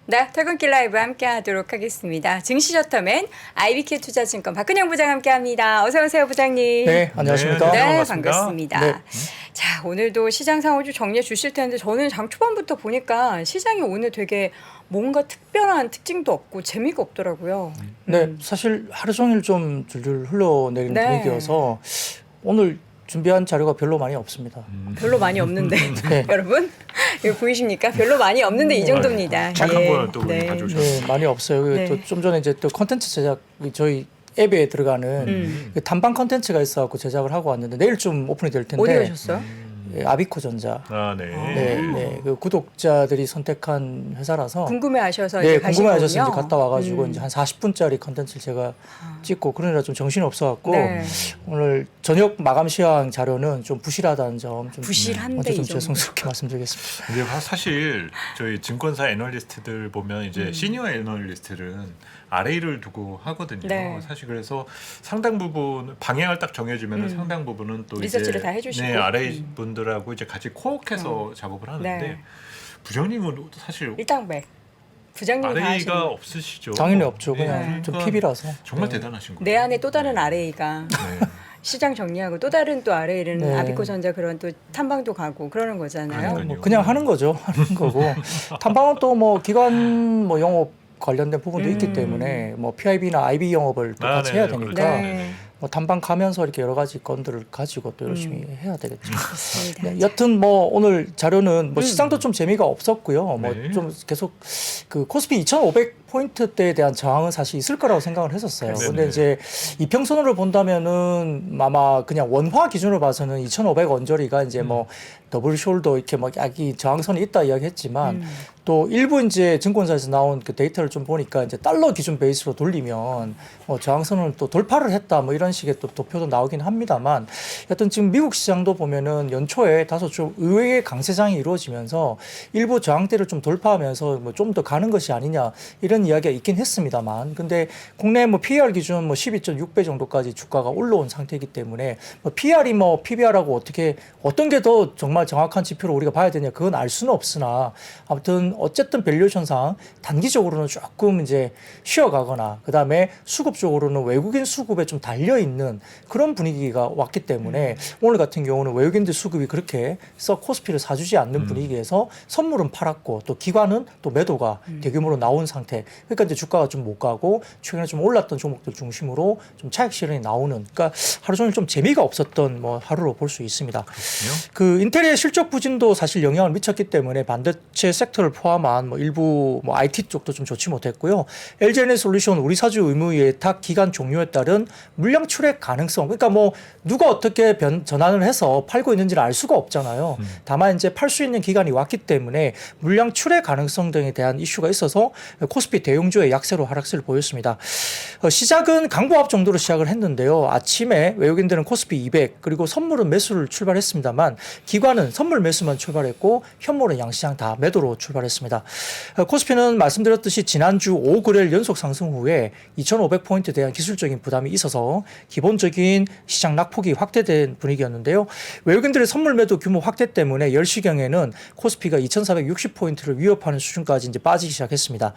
네, 퇴근길 라이브 함께 하도록 하겠습니다. 증시셔터맨 IBK 투자증권 박근영 부장 함께 합니다. 어서 오세요, 부장님. 네, 안녕하십니까? 네, 반갑습니다. 반갑습니다. 네. 자, 오늘도 시장 상황 좀 정리해 주실 텐데 저는 장 초반부터 보니까 시장이 오늘 되게 뭔가 특별한 특징도 없고 재미가 없더라고요. 네, 사실 하루 종일 좀 줄줄 흘러내리는 네. 분위기여서 오늘 준비한 자료가 별로 많이 없습니다. 별로 많이 없는데 네. 여러분 이거 보이십니까? 별로 많이 없는데 이 정도입니다. 착한 예. 걸 또 우리 네. 가져오셨어요. 네, 많이 없어요. 네. 또 좀 전에 이제 또 컨텐츠 제작 저희 앱에 들어가는 그 단방 컨텐츠가 있어갖고 제작을 하고 왔는데 내일 좀 오픈이 될 텐데. 어디 가셨어요? 예, 아비코전자. 아, 네. 네, 네, 그 구독자들이 선택한 회사라서. 궁금해하셔서 네, 이제 가신 궁금해하셔서 거군요. 이제 갔다 와가지고 이제 한 40분짜리 컨텐츠를 제가 찍고 그러느라 좀 정신이 없어갖고 네. 오늘 저녁 마감 시황 자료는 좀 부실하다는 점 좀 부실한데 먼저 좀 이 정도. 죄송스럽게 말씀드리겠습니다. 근데 사실 저희 증권사 애널리스트들 보면 이제 시니어 애널리스트들은 RA를 두고 하거든요. 네. 사실 그래서 상당 부분 방향을 딱 정해주면 상당 부분은 또 리서치를 이제 다 해주시고. 네, RA 분들하고 이제 같이 코어해서 작업을 하는데 네. 부장님은 사실 일당백. 부장님이 다 하시는 RA가 없으시죠. 당연히 없죠. 네. 그냥 좀 그러니까 PB라서. 정말 대단하신 거예요. 내 안에 또 다른 RA가 네. 시장 정리하고 또 다른 또 RA는 네. 아비코전자 그런 또 탐방도 가고 그러는 거잖아요. 그러니까요. 뭐 그냥 하는 거죠. 하는 거고. 탐방은 또 뭐 기관 뭐 영업 관련된 부분도 있기 때문에 뭐 PIB나 IB 영업을 또 아, 같이 네, 해야 네, 되니까 그렇죠. 네. 뭐 탐방 가면서 이렇게 여러 가지 건들을 가지고 또 열심히 해야 되겠죠. 좋습니다. 네, 여튼 뭐 오늘 자료는 뭐 시장도 좀 재미가 없었고요. 뭐 네. 좀 계속 그 코스피 2,500포인트대에 대한 저항은 사실 있을 거라고 생각을 했었어요. 네네. 근데 이제 이평선으로 본다면은 아마 그냥 원화 기준으로 봐서는 2,500 언저리가 이제 뭐 더블 숄더 이렇게 막 약이 저항선이 있다 이야기했지만 또 일부 이제 증권사에서 나온 그 데이터를 좀 보니까 이제 달러 기준 베이스로 돌리면 저항선을 또 돌파를 했다 뭐 이런 식의 또 도표도 나오긴 합니다만 여튼 지금 미국 시장도 보면은 연초에 다소 좀 의외의 강세장이 이루어지면서 일부 저항대를 좀 돌파하면서 뭐 좀 더 가는 것이 아니냐 이런 이야기가 있긴 했습니다만 근데 국내 뭐 PER 기준 뭐 12.6배 정도까지 주가가 올라온 상태이기 때문에 뭐 PER이 뭐 PBR하고 어떻게 어떤 게 더 정말 정확한 지표로 우리가 봐야 되냐 그건 알 수는 없으나 아무튼 어쨌든 밸류에이션상 단기적으로는 조금 이제 쉬어가거나 그다음에 수급 쪽으로는 외국인 수급에 좀 달려 있는 그런 분위기가 왔기 때문에 오늘 같은 경우는 외국인들 수급이 그렇게 썩 코스피를 사주지 않는 분위기에서 선물은 팔았고 또 기관은 또 매도가 대규모로 나온 상태. 그러니까 이제 주가가 좀 못 가고 최근에 좀 올랐던 종목들 중심으로 좀 차익 실현이 나오는. 그러니까 하루 종일 좀 재미가 없었던 뭐 하루로 볼 수 있습니다. 그 인텔의 실적 부진도 사실 영향을 미쳤기 때문에 반도체 섹터를 포함한 뭐 일부 뭐 IT 쪽도 좀 좋지 못했고요. LG에너지솔루션 우리 사주 의무 예탁 기간 종료에 따른 물량 출액 가능성. 그러니까 뭐 누가 어떻게 전환을 해서 팔고 있는지를 알 수가 없잖아요. 다만 이제 팔 수 있는 기간이 왔기 때문에 물량 출액 가능성 등에 대한 이슈가 있어서 코스피 대형주의 약세로 하락세를 보였습니다. 시작은 강보합 정도로 시작을 했는데요. 아침에 외국인들은 코스피 200 그리고 선물은 매수를 출발했습니다만 기관은 선물 매수만 출발했고 현물은 양시장 다 매도로 출발했습니다. 코스피는 말씀드렸듯이 지난주 5거래일 연속 상승 후에 2,500포인트에 대한 기술적인 부담이 있어서 기본적인 시장 낙폭이 확대된 분위기였는데요. 외국인들의 선물 매도 규모 확대 때문에 10시경에는 코스피가 2,460포인트를 위협하는 수준까지 이제 빠지기 시작했습니다.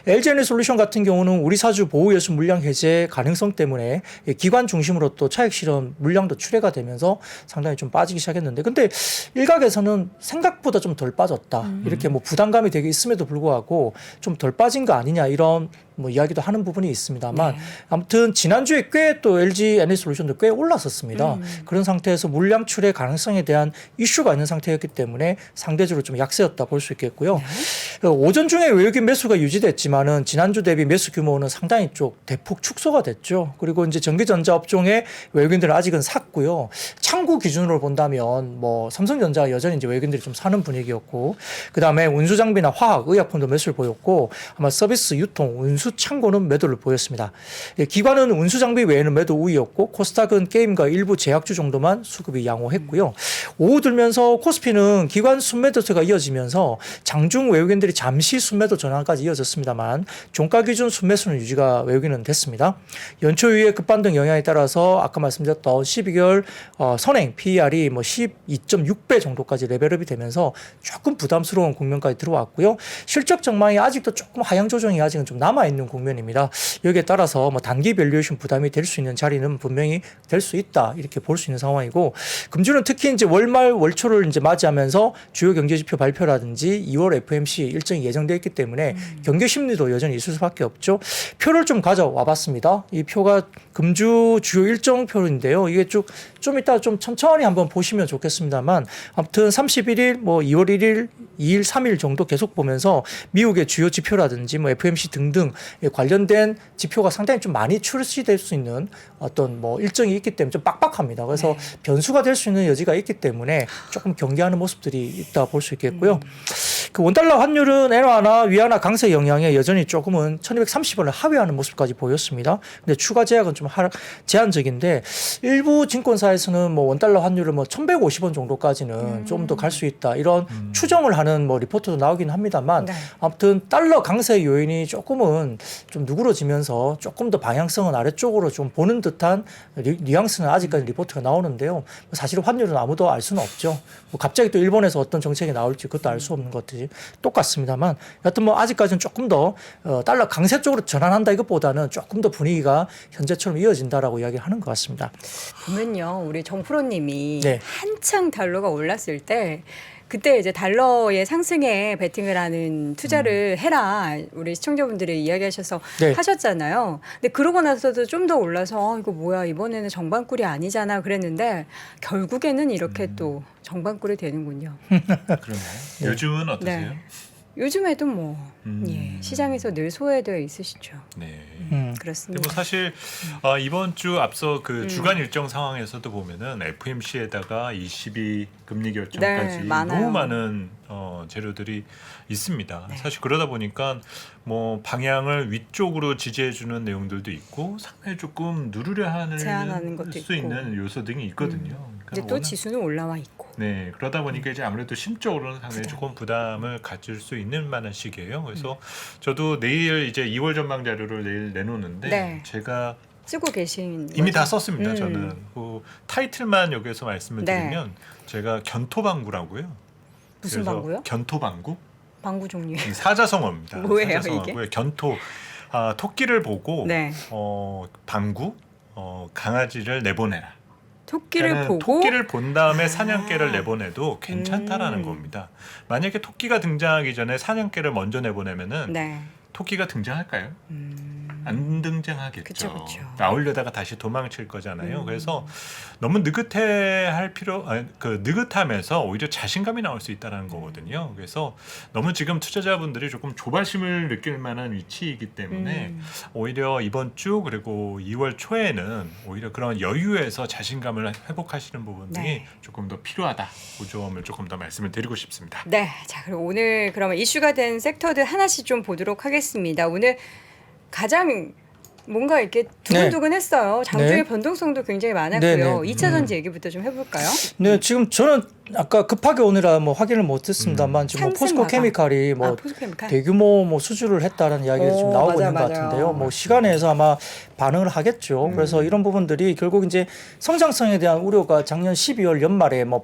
LG에너지솔루션 같은 경우는 우리 사주 보호예수 물량 해제 가능성 때문에 기관 중심으로 또 차익 실현 물량도 출회가 되면서 상당히 좀 빠지기 시작했는데 근데 일각에서는 생각보다 좀 덜 빠졌다. 이렇게 뭐 부담감이 되게 있음에도 불구하고 좀 덜 빠진 거 아니냐 이런 뭐 이야기도 하는 부분이 있습니다만 아무튼 지난주에 꽤 또 LG 에너지솔루션도 꽤 올랐었습니다. 그런 상태에서 물량 출회 가능성에 대한 이슈가 있는 상태였기 때문에 상대적으로 좀 약세였다 볼 수 있겠고요. 오전 중에 외국인 매수가 유지됐지만은 지난주 대비 매수 규모는 상당히 좀 대폭 축소가 됐죠. 그리고 이제 전기전자 업종에 외국인들은 아직은 샀고요. 창구 기준으로 본다면 뭐 삼성전자가 여전히 이제 외국인들이 좀 사는 분위기였고 그다음에 운수장비나 화학, 의약품도 매수를 보였고 아마 서비스, 유통, 운수 창고는 매도를 보였습니다. 기관은 운수장비 외에는 매도 우위였고 코스닥은 게임과 일부 제약주 정도만 수급이 양호했고요. 오후 들면서 코스피는 기관 순매도세가 이어지면서 장중 외국인들이 종목들이 잠시 순매도 전환까지 이어졌습니다만 종가 기준 순매수는 유지가 외우기는 됐습니다. 연초 이후의 급반등 영향에 따라서 아까 말씀드렸던 12개월 선행 PER이 뭐 12.6배 정도까지 레벨업이 되면서 조금 부담스러운 국면까지 들어왔고요. 실적 전망이 아직도 조금 하향 조정이 아직은 좀 남아 있는 국면입니다. 여기에 따라서 뭐 단기 밸류에이션 부담이 될 수 있는 자리는 분명히 될 수 있다 이렇게 볼 수 있는 상황이고, 금주는 특히 이제 월말 월초를 이제 맞이하면서 주요 경제 지표 발표라든지 2월 FOMC 일정이 예정되어 있기 때문에 경계 심리도 여전히 있을 수밖에 없죠. 표를 좀 가져와 봤습니다. 이 표가 금주 주요 일정표인데요. 이게 좀 이따 좀 천천히 한번 보시면 좋겠습니다만, 아무튼 31일, 뭐 2월 1일, 2일, 3일 정도 계속 보면서 미국의 주요 지표라든지 뭐 FOMC 등등 관련된 지표가 상당히 좀 많이 출시될 수 있는 어떤 뭐 일정이 있기 때문에 좀 빡빡합니다. 그래서 변수가 될 수 있는 여지가 있기 때문에 조금 경계하는 모습들이 있다 볼 수 있겠고요. 그 원달러 환율은 엔화나 위안화 강세 영향에 여전히 조금은 1230원을 하회하는 모습까지 보였습니다. 근데 추가 제약은 좀 제한적인데, 일부 증권사에서는 뭐 원달러 환율을 뭐 1150원 정도까지는 좀 더 갈 수 있다 이런 추정을 하는 뭐 리포트도 나오긴 합니다만, 네. 아무튼 달러 강세 요인이 조금은 좀 누그러지면서 조금 더 방향성은 아래쪽으로 좀 보는 듯한 뉘앙스는 아직까지 리포트가 나오는데요. 사실 환율은 아무도 알 수는 없죠. 뭐 갑자기 또 일본에서 어떤 정책이 나올지 그것도 알 수 없는 것들이 똑같습니다만, 여하튼 뭐 아직까지는 조금 더 달러 강세 쪽으로 전환한다 이것보다는 조금 더 분위기가 현재처럼 이어진다라고 이야기를 하는 것 같습니다. 보면요, 우리 정프로님이 네. 한창 달러가 올랐을 때 그때 이제 달러의 상승에 베팅을 하는 투자를 해라 우리 시청자분들이 이야기하셔서 네. 하셨잖아요. 근데 그러고 나서도 좀 더 올라서 이거 뭐야 이번에는 정반꿀이 아니잖아 그랬는데 결국에는 이렇게 또 정반꿀이 되는군요. 그러네요. 요즘은 어떠세요? 네. 요즘에도 뭐 시장에서 늘 소외되어 있으시죠. 네. 근데 그렇습니다. 뭐 사실 이번 주 앞서 그 주간 일정 상황에서도 보면은 FOMC에다가 22 금리 결정까지 네, 많아요. 너무 많은 재료들이 있습니다. 네. 사실 그러다 보니까 뭐 방향을 위쪽으로 지지해주는 내용들도 있고 상당히 조금 누르려 제한하는 하는 것도 수 있고. 있는 요소 등이 있거든요. 그러니까 이제 또 워낙- 지수는 올라와 있고. 네, 그러다 보니까 이제 아무래도 심적으로는 상당히 조금 부담을 가질 수 있는 만한 시기예요. 그래서 저도 내일 이제 2월 전망 자료를 내일 내놓는데 네. 제가 쓰고 계신 이미 거죠? 다 썼습니다. 저는 그 타이틀만 여기서 말씀을 네. 드리면 제가 견토방구라고요. 무슨 그래서 방구요? 견토방구 방구 종류. 사자성어입니다. 뭐예요, 사자성어고요. 견토 토끼를 보고 네. 방구 강아지를 내보내라. 토끼를 그러니까는 보고 토끼를 본 다음에 사냥개를 내보내도 괜찮다라는 음. 겁니다. 만약에 토끼가 등장하기 전에 사냥개를 먼저 내보내면은 네. 토끼가 등장할까요? 안 등장하겠죠. 그쵸, 그쵸. 나오려다가 다시 도망칠 거잖아요. 그래서 너무 느긋해할 느긋하면서 오히려 자신감이 나올 수 있다는 거거든요. 그래서 너무 지금 투자자분들이 조금 조바심을 느낄 만한 위치이기 때문에 오히려 이번 주 그리고 2월 초에는 오히려 그런 여유에서 자신감을 회복하시는 부분들이 네. 조금 더 필요하다. 그 점을 조금 더 말씀을 드리고 싶습니다. 네. 자, 그럼 오늘 그러면 이슈가 된 섹터들 하나씩 좀 보도록 하겠습니다. 오늘 가장 뭔가 이렇게 두근두근했어요. 장중의 네. 변동성도 굉장히 많았고요. 네, 네. 2차 전지 얘기부터 좀 해볼까요? 네, 지금 저는 아까 급하게 오느라 뭐 확인을 못했습니다만 지금 뭐 포스코 상승하다. 케미칼이 뭐 포스코케미칼. 대규모 뭐 수주를 했다는 이야기가 지금 나오고 맞아요, 있는 것 맞아요. 같은데요. 뭐 시간에서 아마 반응을 하겠죠. 그래서 이런 부분들이 결국 이제 성장성에 대한 우려가 작년 12월 연말에 뭐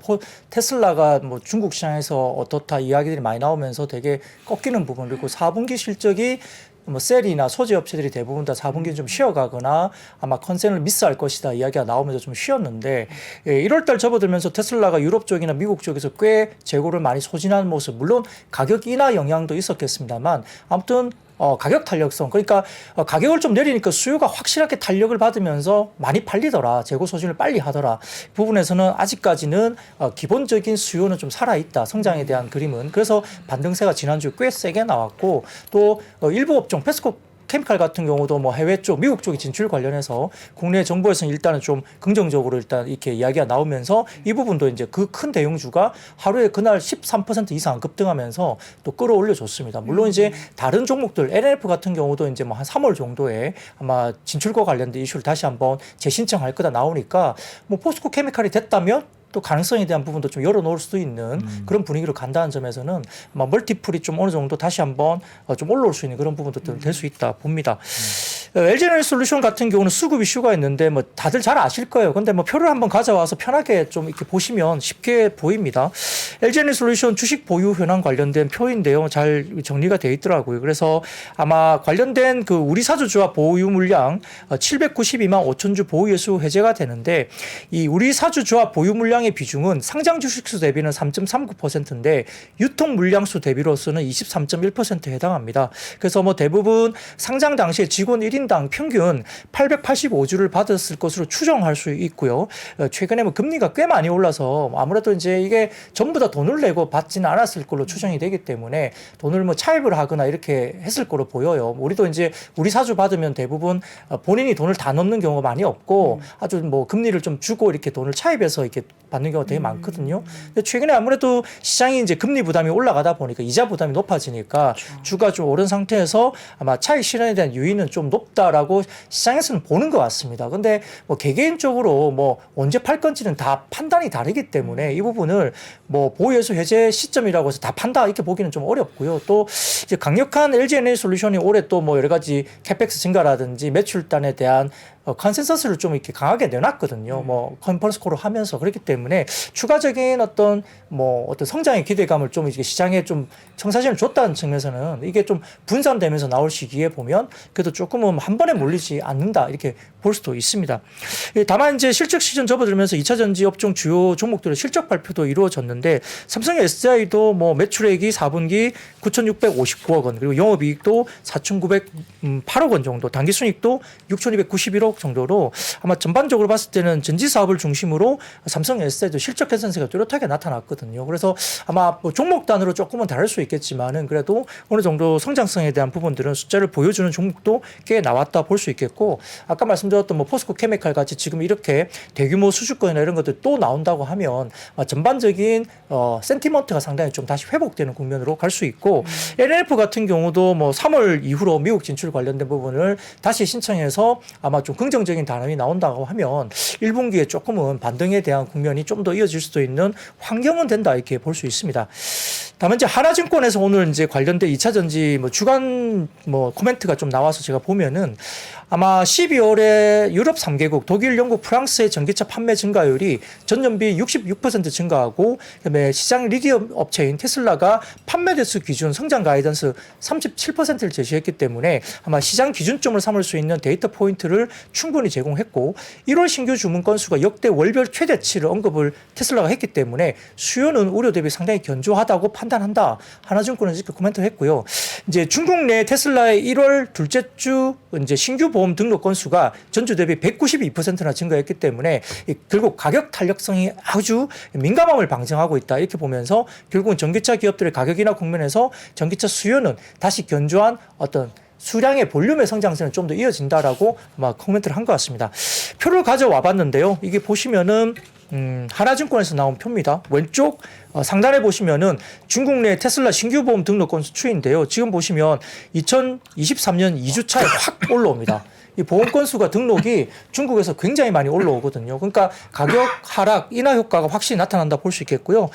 테슬라가 뭐 중국 시장에서 어떻다 이야기들이 많이 나오면서 되게 꺾이는 부분, 그리고 4분기 실적이 뭐 셀이나 소재 업체들이 대부분 다 4분기는 좀 쉬어가거나 아마 컨센을 미스할 것이다 이야기가 나오면서 좀 쉬었는데, 1월달 접어들면서 테슬라가 유럽 쪽이나 미국 쪽에서 꽤 재고를 많이 소진하는 모습, 물론 가격 인하 영향도 있었겠습니다만 아무튼 가격 탄력성, 그러니까 가격을 좀 내리니까 수요가 확실하게 탄력을 받으면서 많이 팔리더라, 재고 소진을 빨리 하더라. 이 부분에서는 아직까지는 기본적인 수요는 좀 살아있다, 성장에 대한 그림은. 그래서 반등세가 지난주에 꽤 세게 나왔고, 또 일부 업종 페스코 케미칼 같은 경우도 뭐 해외 쪽, 미국 쪽의 진출 관련해서 국내 정부에서는 일단은 좀 긍정적으로 일단 이렇게 이야기가 나오면서 이 부분도 이제 그 큰 대형주가 하루에 그날 13% 이상 급등하면서 또 끌어올려 줬습니다. 물론 이제 다른 종목들 LNF 같은 경우도 이제 뭐 한 3월 정도에 아마 진출과 관련된 이슈를 다시 한번 재신청할 거다 나오니까 뭐 포스코 케미칼이 됐다면 또 가능성에 대한 부분도 좀 열어놓을 수도 있는 그런 분위기로 간다는 점에서는 아마 멀티플이 좀 어느 정도 다시 한번 좀 올라올 수 있는 그런 부분도 될 수 있다 봅니다. LG에너지솔루션 같은 경우는 수급 이슈가 있는데 뭐 다들 잘 아실 거예요. 근데 뭐 표를 한번 가져와서 편하게 좀 이렇게 보시면 쉽게 보입니다. LG에너지솔루션 주식 보유 현황 관련된 표인데요. 잘 정리가 돼 있더라고요. 그래서 아마 관련된 그 우리 사주주와 보유 물량 792만 5천 주 보유 예수 해제가 되는데 이 우리 사주주와 보유 물량의 비중은 상장 주식수 대비는 3.39%인데 유통 물량수 대비로서는 23.1%에 해당합니다. 그래서 뭐 대부분 상장 당시에 직원 1인당 평균 885주를 받았을 것으로 추정할 수 있고요. 최근에 뭐 금리가 꽤 많이 올라서 아무래도 이제 이게 전부 다 돈을 내고 받지는 않았을 걸로 추정이 되기 때문에 돈을 뭐 차입을 하거나 이렇게 했을 거로 보여요. 우리도 이제 우리 사주 받으면 대부분 본인이 돈을 다 넣는 경우가 많이 없고 아주 뭐 금리를 좀 주고 이렇게 돈을 차입해서 이렇게 받는 경우가 되게 많거든요. 근데 최근에 아무래도 시장이 이제 금리 부담이 올라가다 보니까 이자 부담이 높아지니까 그렇죠. 주가 좀 오른 상태에서 아마 차익 실현에 대한 유인은 좀 높다라고 시장에서는 보는 것 같습니다. 근데 뭐 개개인적으로 뭐 언제 팔 건지는 다 판단이 다르기 때문에 이 부분을 뭐 보유예수 해제 시점이라고 해서 다 판다 이렇게 보기는 좀 어렵고요. 또 이제 강력한 LG에너지솔루션이 올해 또 뭐 여러 가지 캐펙스 증가라든지 매출단에 대한 컨센서스를 좀 이렇게 강하게 내놨거든요. 뭐 컨퍼런스 콜을 하면서 그렇기 때문에 추가적인 어떤 성장의 기대감을 좀 이제 시장에 좀 청사진을 줬다는 측면에서는 이게 좀 분산되면서 나올 시기에 보면 그래도 조금은 한 번에 몰리지 않는다 이렇게 볼 수도 있습니다. 다만 이제 실적 시즌 접어들면서 2차 전지 업종 주요 종목들의 실적 발표도 이루어졌는데 삼성 SDI도 뭐 매출액이 4분기 9,659억 원 그리고 영업이익도 4,908억 원 정도 당기순이익도 6,291억 정도로 아마 전반적으로 봤을 때는 전지 사업을 중심으로 삼성 SDI도 실적 개선세가 뚜렷하게 나타났거든요. 그래서 아마 뭐 종목 단으로 조금은 다를 수 있겠지만은 그래도 어느 정도 성장성에 대한 부분들은 숫자를 보여주는 종목도 꽤 나왔다 볼 수 있겠고 아까 말씀드렸던 뭐 포스코 케미칼 같이 지금 이렇게 대규모 수주권이나 이런 것들 또 나온다고 하면 전반적인 센티먼트가 상당히 좀 다시 회복되는 국면으로 갈 수 있고 NLF 같은 경우도 뭐 3월 이후로 미국 진출 관련된 부분을 다시 신청해서 아마 좀 긍정적인 단어이 나온다고 하면 1분기에 조금은 반등에 대한 국면이 좀 더 이어질 수도 있는 환경은 된다 이렇게 볼 수 있습니다. 다만 이제 하나증권에서 오늘 이제 관련된 2차 전지 뭐 주간 뭐 코멘트가 좀 나와서 제가 보면은 아마 12월에 유럽 3개국 독일, 영국, 프랑스의 전기차 판매 증가율이 전년비 66% 증가하고 그다음에 시장 리디움 업체인 테슬라가 판매 대수 기준 성장 가이던스 37%를 제시했기 때문에 아마 시장 기준점을 삼을 수 있는 데이터 포인트를 충분히 제공했고 1월 신규 주문 건수가 역대 월별 최대치를 언급을 테슬라가 했기 때문에 수요는 우려 대비 상당히 견조하다고 판단한다. 하나증권은 이렇게 코멘트를 했고요. 이제 중국 내 테슬라의 1월 둘째 주 이제 신규 보험 등록 건수가 전주 대비 192%나 증가했기 때문에 결국 가격 탄력성이 아주 민감함을 방증하고 있다. 이렇게 보면서 결국은 전기차 기업들의 가격이나 국면에서 전기차 수요는 다시 견조한 어떤 수량의 볼륨의 성장세는 좀 더 이어진다라고 아마 코멘트를 한 것 같습니다. 표를 가져와 봤는데요. 이게 보시면은 하나증권에서 나온 표입니다. 왼쪽 상단에 보시면은 중국 내 테슬라 신규 보험 등록 건수 추이인데요. 지금 보시면 2023년 2주차에 확 올라옵니다. 이 보험 건수가 등록이 중국에서 굉장히 많이 올라오거든요. 그러니까 가격 하락 인하 효과가 확실히 나타난다 볼 수 있겠고요.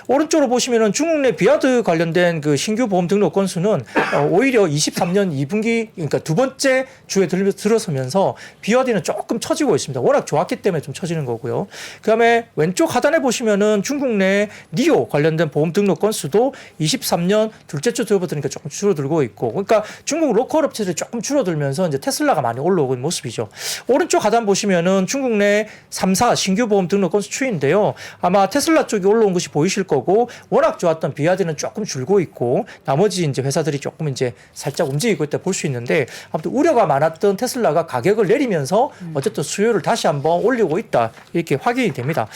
오른쪽으로 보시면은 중국 내 비아드 관련된 그 신규 보험 등록 건수는 오히려 23년 2분기 그러니까 두 번째 주에 들어서면서 비아드는 조금 처지고 있습니다. 워낙 좋았기 때문에 좀 처지는 거고요. 그다음에 왼쪽 하단에 보시면은 중국 내 니오 관련된 보험 등록 건수도 23년 둘째 주 들어보니까 조금 줄어들고 있고, 그러니까 중국 로컬 업체들이 조금 줄어들면서 이제 테슬라가 많이 올라오는 모습이죠. 오른쪽 하단 보시면은 중국 내 3사 신규 보험 등록 건수 추이인데요. 아마 테슬라 쪽이 올라온 것이 보이실 거고, 워낙 좋았던 비아드는 조금 줄고 있고, 나머지 이제 회사들이 조금 이제 살짝 움직이고 있다 볼 수 있는데, 아무튼 우려가 많았던 테슬라가 가격을 내리면서 어쨌든 수요를 다시 한번 올리고 있다, 이렇게 확인이 됩니다.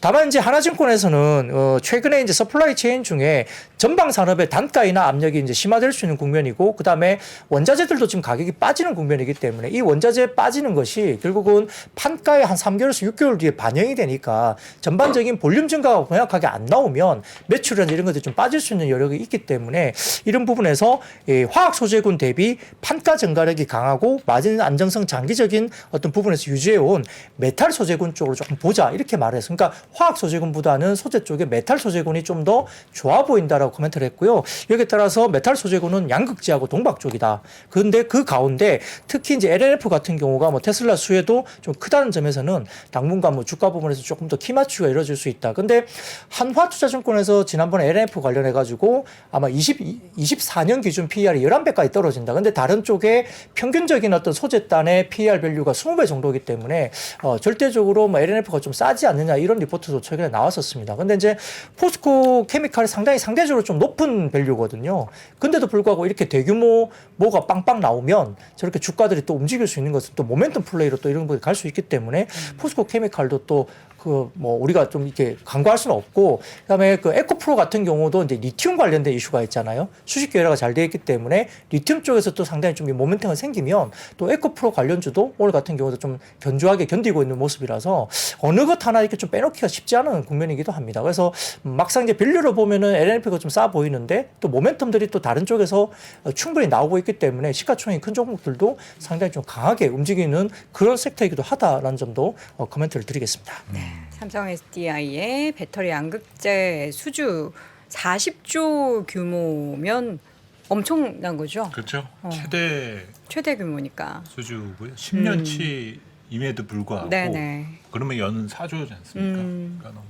다만 이제 하나증권에서는 최근에 이제 서플라이 체인 중에 전방 산업의 단가 인하 압력이 이제 심화될 수 있는 국면이고, 그 다음에 원자재들도 지금 가격이 빠지는 국면이기 때문에 이 원자재 빠지는 것이 결국은 판가에 한 3개월에서 6개월 뒤에 반영이 되니까 전반적인 볼륨 증가가 명확하게 안 나오면 매출이나 이런 것들이 좀 빠질 수 있는 여력이 있기 때문에 이런 부분에서 화학 소재군 대비 판가 증가력이 강하고 마진 안정성 장기적인 어떤 부분에서 유지해온 메탈 소재군 쪽으로 조금 보자 이렇게 말했어요. 그러니까 화학 소재군보다는 소재 쪽에 메탈 소재군이 좀 더 좋아 보인다라고 코멘트를 했고요. 여기에 따라서 메탈 소재군은 양극재하고 동박 쪽이다. 그런데 그 가운데 특히 이제 LNF 같은 경우가 뭐 테슬라 수혜도 좀 크다는 점에서는 당분간 뭐 주가 부분에서 조금 더 키 맞추기가 이루어질 수 있다. 근데 한화투자증권에서 지난번에 LNF 관련해 가지고 아마 24년 기준 PER이 11배까지 떨어진다. 근데 다른 쪽에 평균적인 어떤 소재단의 PER 밸류가 20배 정도이기 때문에 절대적으로 뭐 LNF가 좀 싸지 않느냐 이런 리포트도 최근에 나왔었습니다. 근데 이제 포스코 케미칼이 상대적으로 좀 높은 밸류거든요. 근데도 불구하고 이렇게 대규모 뭐가 빵빵 나오면 저렇게 주가들이 또 움직일 수 있는 것은 또 모멘텀 플레이로 또 이런 거 갈 수 있기 때문에 포스코 케미칼도 또 뭐 우리가 좀 이렇게 간과할 수는 없고, 그다음에 그 에코프로 같은 경우도 이제 리튬 관련된 이슈가 있잖아요. 수식 계열화가 잘 되어 있기 때문에 리튬 쪽에서 또 상당히 좀 모멘텀이 생기면 또 에코프로 관련주도 오늘 같은 경우도 좀 견조하게 견디고 있는 모습이라서 어느 것 하나 이렇게 좀 빼놓기가 쉽지 않은 국면이기도 합니다. 그래서 막상 이제 밸류로 보면은 LNP가 좀 싸 보이는데 또 모멘텀들이 또 다른 쪽에서 충분히 나오고 있기 때문에 시가총액 큰 종목들도 상당히 좀 강하게 움직이는 그런 섹터이기도 하다라는 점도 코멘트를 드리겠습니다. 삼성 SDI의 배터리 양극재 수주 40조 규모면 엄청난 거죠. 그렇죠. 최대 규모니까. 수주고요. 10년치 임에도 불구하고 네네. 그러면 연 4조지 않습니까? 그러니까 너무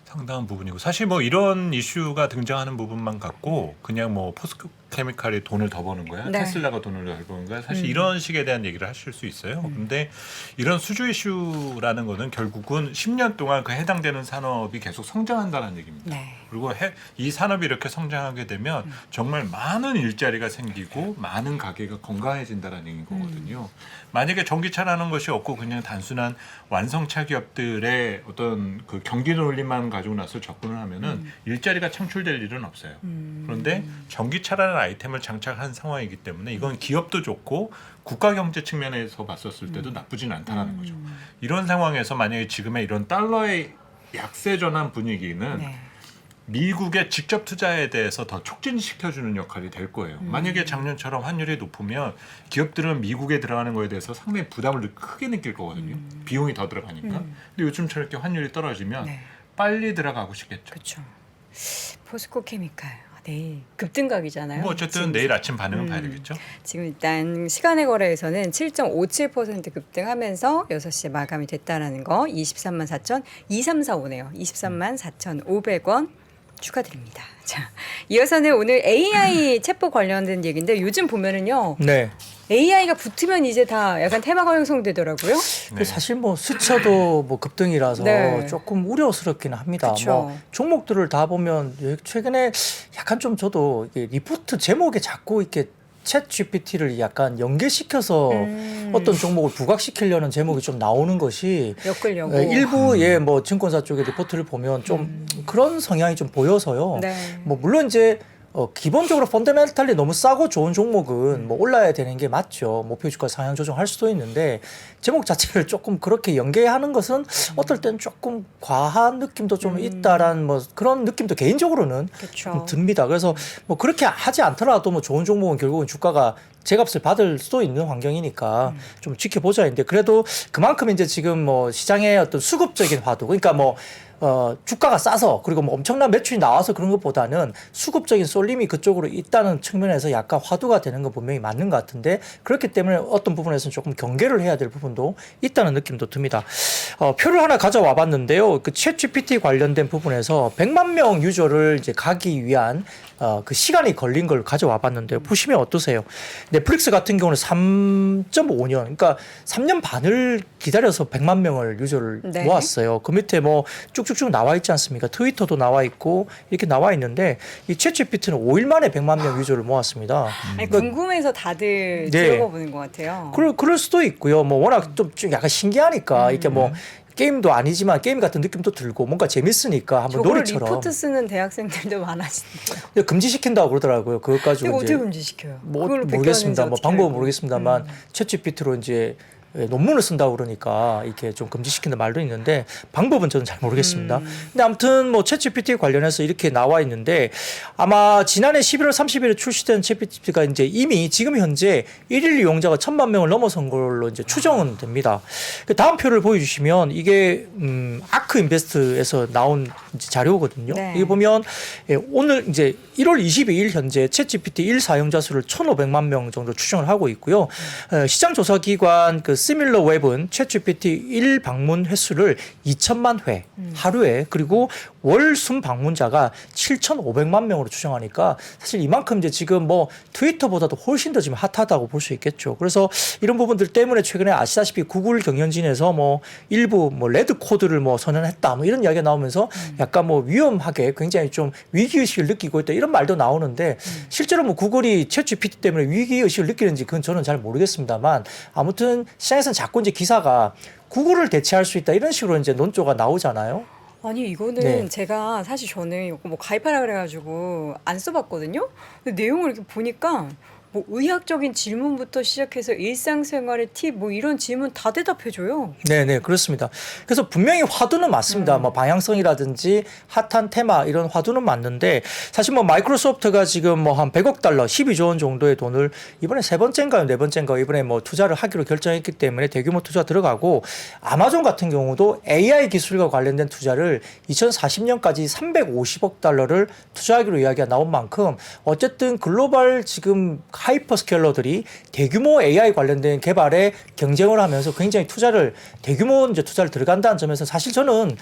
상당한 부분이고, 사실 뭐 이런 이슈가 등장하는 부분만 갖고 그냥 뭐 포스코 케미칼이 돈을 더 버는 거야, 네. 테슬라가 돈을 더 버는 거야, 사실 이런 식에 대한 얘기를 하실 수 있어요. 근데 이런 수주 이슈라는 거는 결국은 10년 동안 그 해당되는 산업이 계속 성장한다는 얘기입니다. 네. 그리고 이 산업이 이렇게 성장하게 되면 정말 많은 일자리가 생기고 많은 가게가 건강해진다는 얘기인 거거든요. 만약에 전기차라는 것이 없고 그냥 단순한 완성차 기업들의 어떤 그 경기 논리만 가지고 나서 접근을 하면은 일자리가 창출될 일은 없어요. 그런데 전기차라는 아이템을 장착한 상황이기 때문에 이건 기업도 좋고 국가 경제 측면에서 봤었을 때도 나쁘진 않다는 거죠. 이런 상황에서 만약에 지금의 이런 달러의 약세 전환 분위기는 네. 미국의 직접 투자에 대해서 더 촉진시켜주는 역할이 될 거예요. 만약에 작년처럼 환율이 높으면 기업들은 미국에 들어가는 거에 대해서 상당히 부담을 크게 느낄 거거든요. 비용이 더 들어가니까. 근데 요즘처럼 이렇게 환율이 떨어지면 네. 빨리 들어가고 싶겠죠. 그렇죠. 포스코 케미칼 내일 급등각이잖아요. 뭐 어쨌든 지금, 내일 아침 반응은 봐야 되겠죠. 지금 일단 시간의 거래에서는 7.57% 급등하면서 6시에 마감이 됐다라는 거 23만 4천 2345네요. 23만 4,500원 축하드립니다. 자, 이어서는 오늘 AI 챗봇 관련된 얘기인데 요즘 보면은요. 네. AI가 붙으면 이제 다 약간 테마가 형성되더라고요. 네. 사실 뭐 스쳐도 뭐 급등이라서 네. 조금 우려스럽기는 합니다. 그쵸. 뭐 종목들을 다 보면 최근에 약간 좀 저도 이게 리포트 제목에 자꾸 이렇게 챗 GPT를 약간 연계시켜서 어떤 종목을 부각시키려는 제목이 좀 나오는 것이 엮으려고. 일부의 뭐 증권사 쪽의 리포트를 보면 좀 그런 성향이 좀 보여서요. 네. 뭐 물론 이제 기본적으로 펀더멘탈리 너무 싸고 좋은 종목은 뭐 올라야 되는 게 맞죠. 목표 주가 상향 조정할 수도 있는데 제목 자체를 조금 그렇게 연계하는 것은 어떨 땐 조금 과한 느낌도 좀 있다라는 뭐 그런 느낌도 개인적으로는 그쵸. 좀 듭니다. 그래서 뭐 그렇게 하지 않더라도 뭐 좋은 종목은 결국은 주가가 제값을 받을 수도 있는 환경이니까 좀 지켜보자 했는데 그래도 그만큼 이제 지금 뭐 시장의 어떤 수급적인 화두, 그러니까 뭐 주가가 싸서 그리고 뭐 엄청난 매출이 나와서 그런 것보다는 수급적인 쏠림이 그쪽으로 있다는 측면에서 약간 화두가 되는 건 분명히 맞는 것 같은데 그렇기 때문에 어떤 부분에서는 조금 경계를 해야 될 부분도 있다는 느낌도 듭니다. 표를 하나 가져와 봤는데요. 그 챗GPT 관련된 부분에서 100만 명 유저를 이제 가기 위한 그 시간이 걸린 걸 가져와 봤는데요. 보시면 어떠세요? 넷플릭스 같은 경우는 3.5년, 그러니까 3년 반을 기다려서 100만 명을 유저를 네. 모았어요. 그 밑에 뭐 쭉쭉쭉 나와 있지 않습니까? 트위터도 나와 있고 이렇게 나와 있는데 이 챗GPT는 5일 만에 100만 명 유저를 모았습니다. 아니, 궁금해서 다들 네. 들어가 보는 것 같아요. 그럴 수도 있고요. 뭐 워낙 좀 약간 신기하니까 이렇게 뭐 게임도 아니지만 게임 같은 느낌도 들고 뭔가 재밌으니까 한번 저걸 놀이처럼 리포트 쓰는 대학생들도 많아진대요. 금지시킨다고 그러더라고요. 그것 이거 가지고 어떻게 이제 금지시켜요? 뭐 그걸 모르겠습니다. 백과하는지 뭐 어떻게 방법은 알고. 모르겠습니다만 챗GPT로 이제 논문을 쓴다고 그러니까 이렇게 좀 금지시킨다 말도 있는데 방법은 저는 잘 모르겠습니다. 근데 아무튼 뭐 챗GPT 관련해서 이렇게 나와 있는데 아마 지난해 11월 30일에 출시된 챗GPT가 이제 이미 지금 현재 1일 이용자가 1,000만 명을 넘어선 걸로 이제 추정은 됩니다. 그 다음 표를 보여주시면 이게 아크 인베스트에서 나온 이제 자료거든요. 네. 이게 보면 오늘 이제 1월 22일 현재 챗GPT 1 사용자 수를 1,500만 명 정도 추정을 하고 있고요. 시장 조사 기관 그 시밀러 웹은 챗GPT 1 방문 횟수를 2천만 회 하루에 그리고 월 순 방문자가 7,500만 명으로 추정하니까 사실 이만큼 이제 지금 뭐 트위터보다도 훨씬 더 지금 핫하다고 볼 수 있겠죠. 그래서 이런 부분들 때문에 최근에 아시다시피 구글 경영진에서 뭐 일부 뭐 레드 코드를 뭐 선언했다 뭐 이런 이야기가 나오면서 약간 뭐 위험하게 굉장히 좀 위기 의식을 느끼고 있다 이런 말도 나오는데 실제로 뭐 구글이 챗GPT 때문에 위기 의식을 느끼는지 그건 저는 잘 모르겠습니다만 아무튼 시장에서는 자꾸 이제 기사가 구글을 대체할 수 있다 이런 식으로 이제 논조가 나오잖아요. 아니 이거는 네. 제가 사실 저는 이거 뭐 가입하라 그래가지고 안 써봤거든요. 근데 내용을 이렇게 보니까 뭐 의학적인 질문부터 시작해서 일상생활의 팁 뭐 이런 질문 다 대답해줘요. 네네 그렇습니다. 그래서 분명히 화두는 맞습니다. 뭐 방향성이라든지 핫한 테마 이런 화두는 맞는데 사실 뭐 마이크로소프트가 지금 뭐 한 100억 달러 12조 원 정도의 돈을 이번에 세 번째인가요 네 번째인가요 이번에 뭐 투자를 하기로 결정했기 때문에 대규모 투자 들어가고 아마존 같은 경우도 AI 기술과 관련된 투자를 2040년까지 350억 달러를 투자하기로 이야기가 나온 만큼 어쨌든 글로벌 지금 하이퍼스케일러들이 대규모 AI 관련된 개발에 경쟁을 하면서 굉장히 대규모 이제 투자를 들어간다는 점에서 사실 저는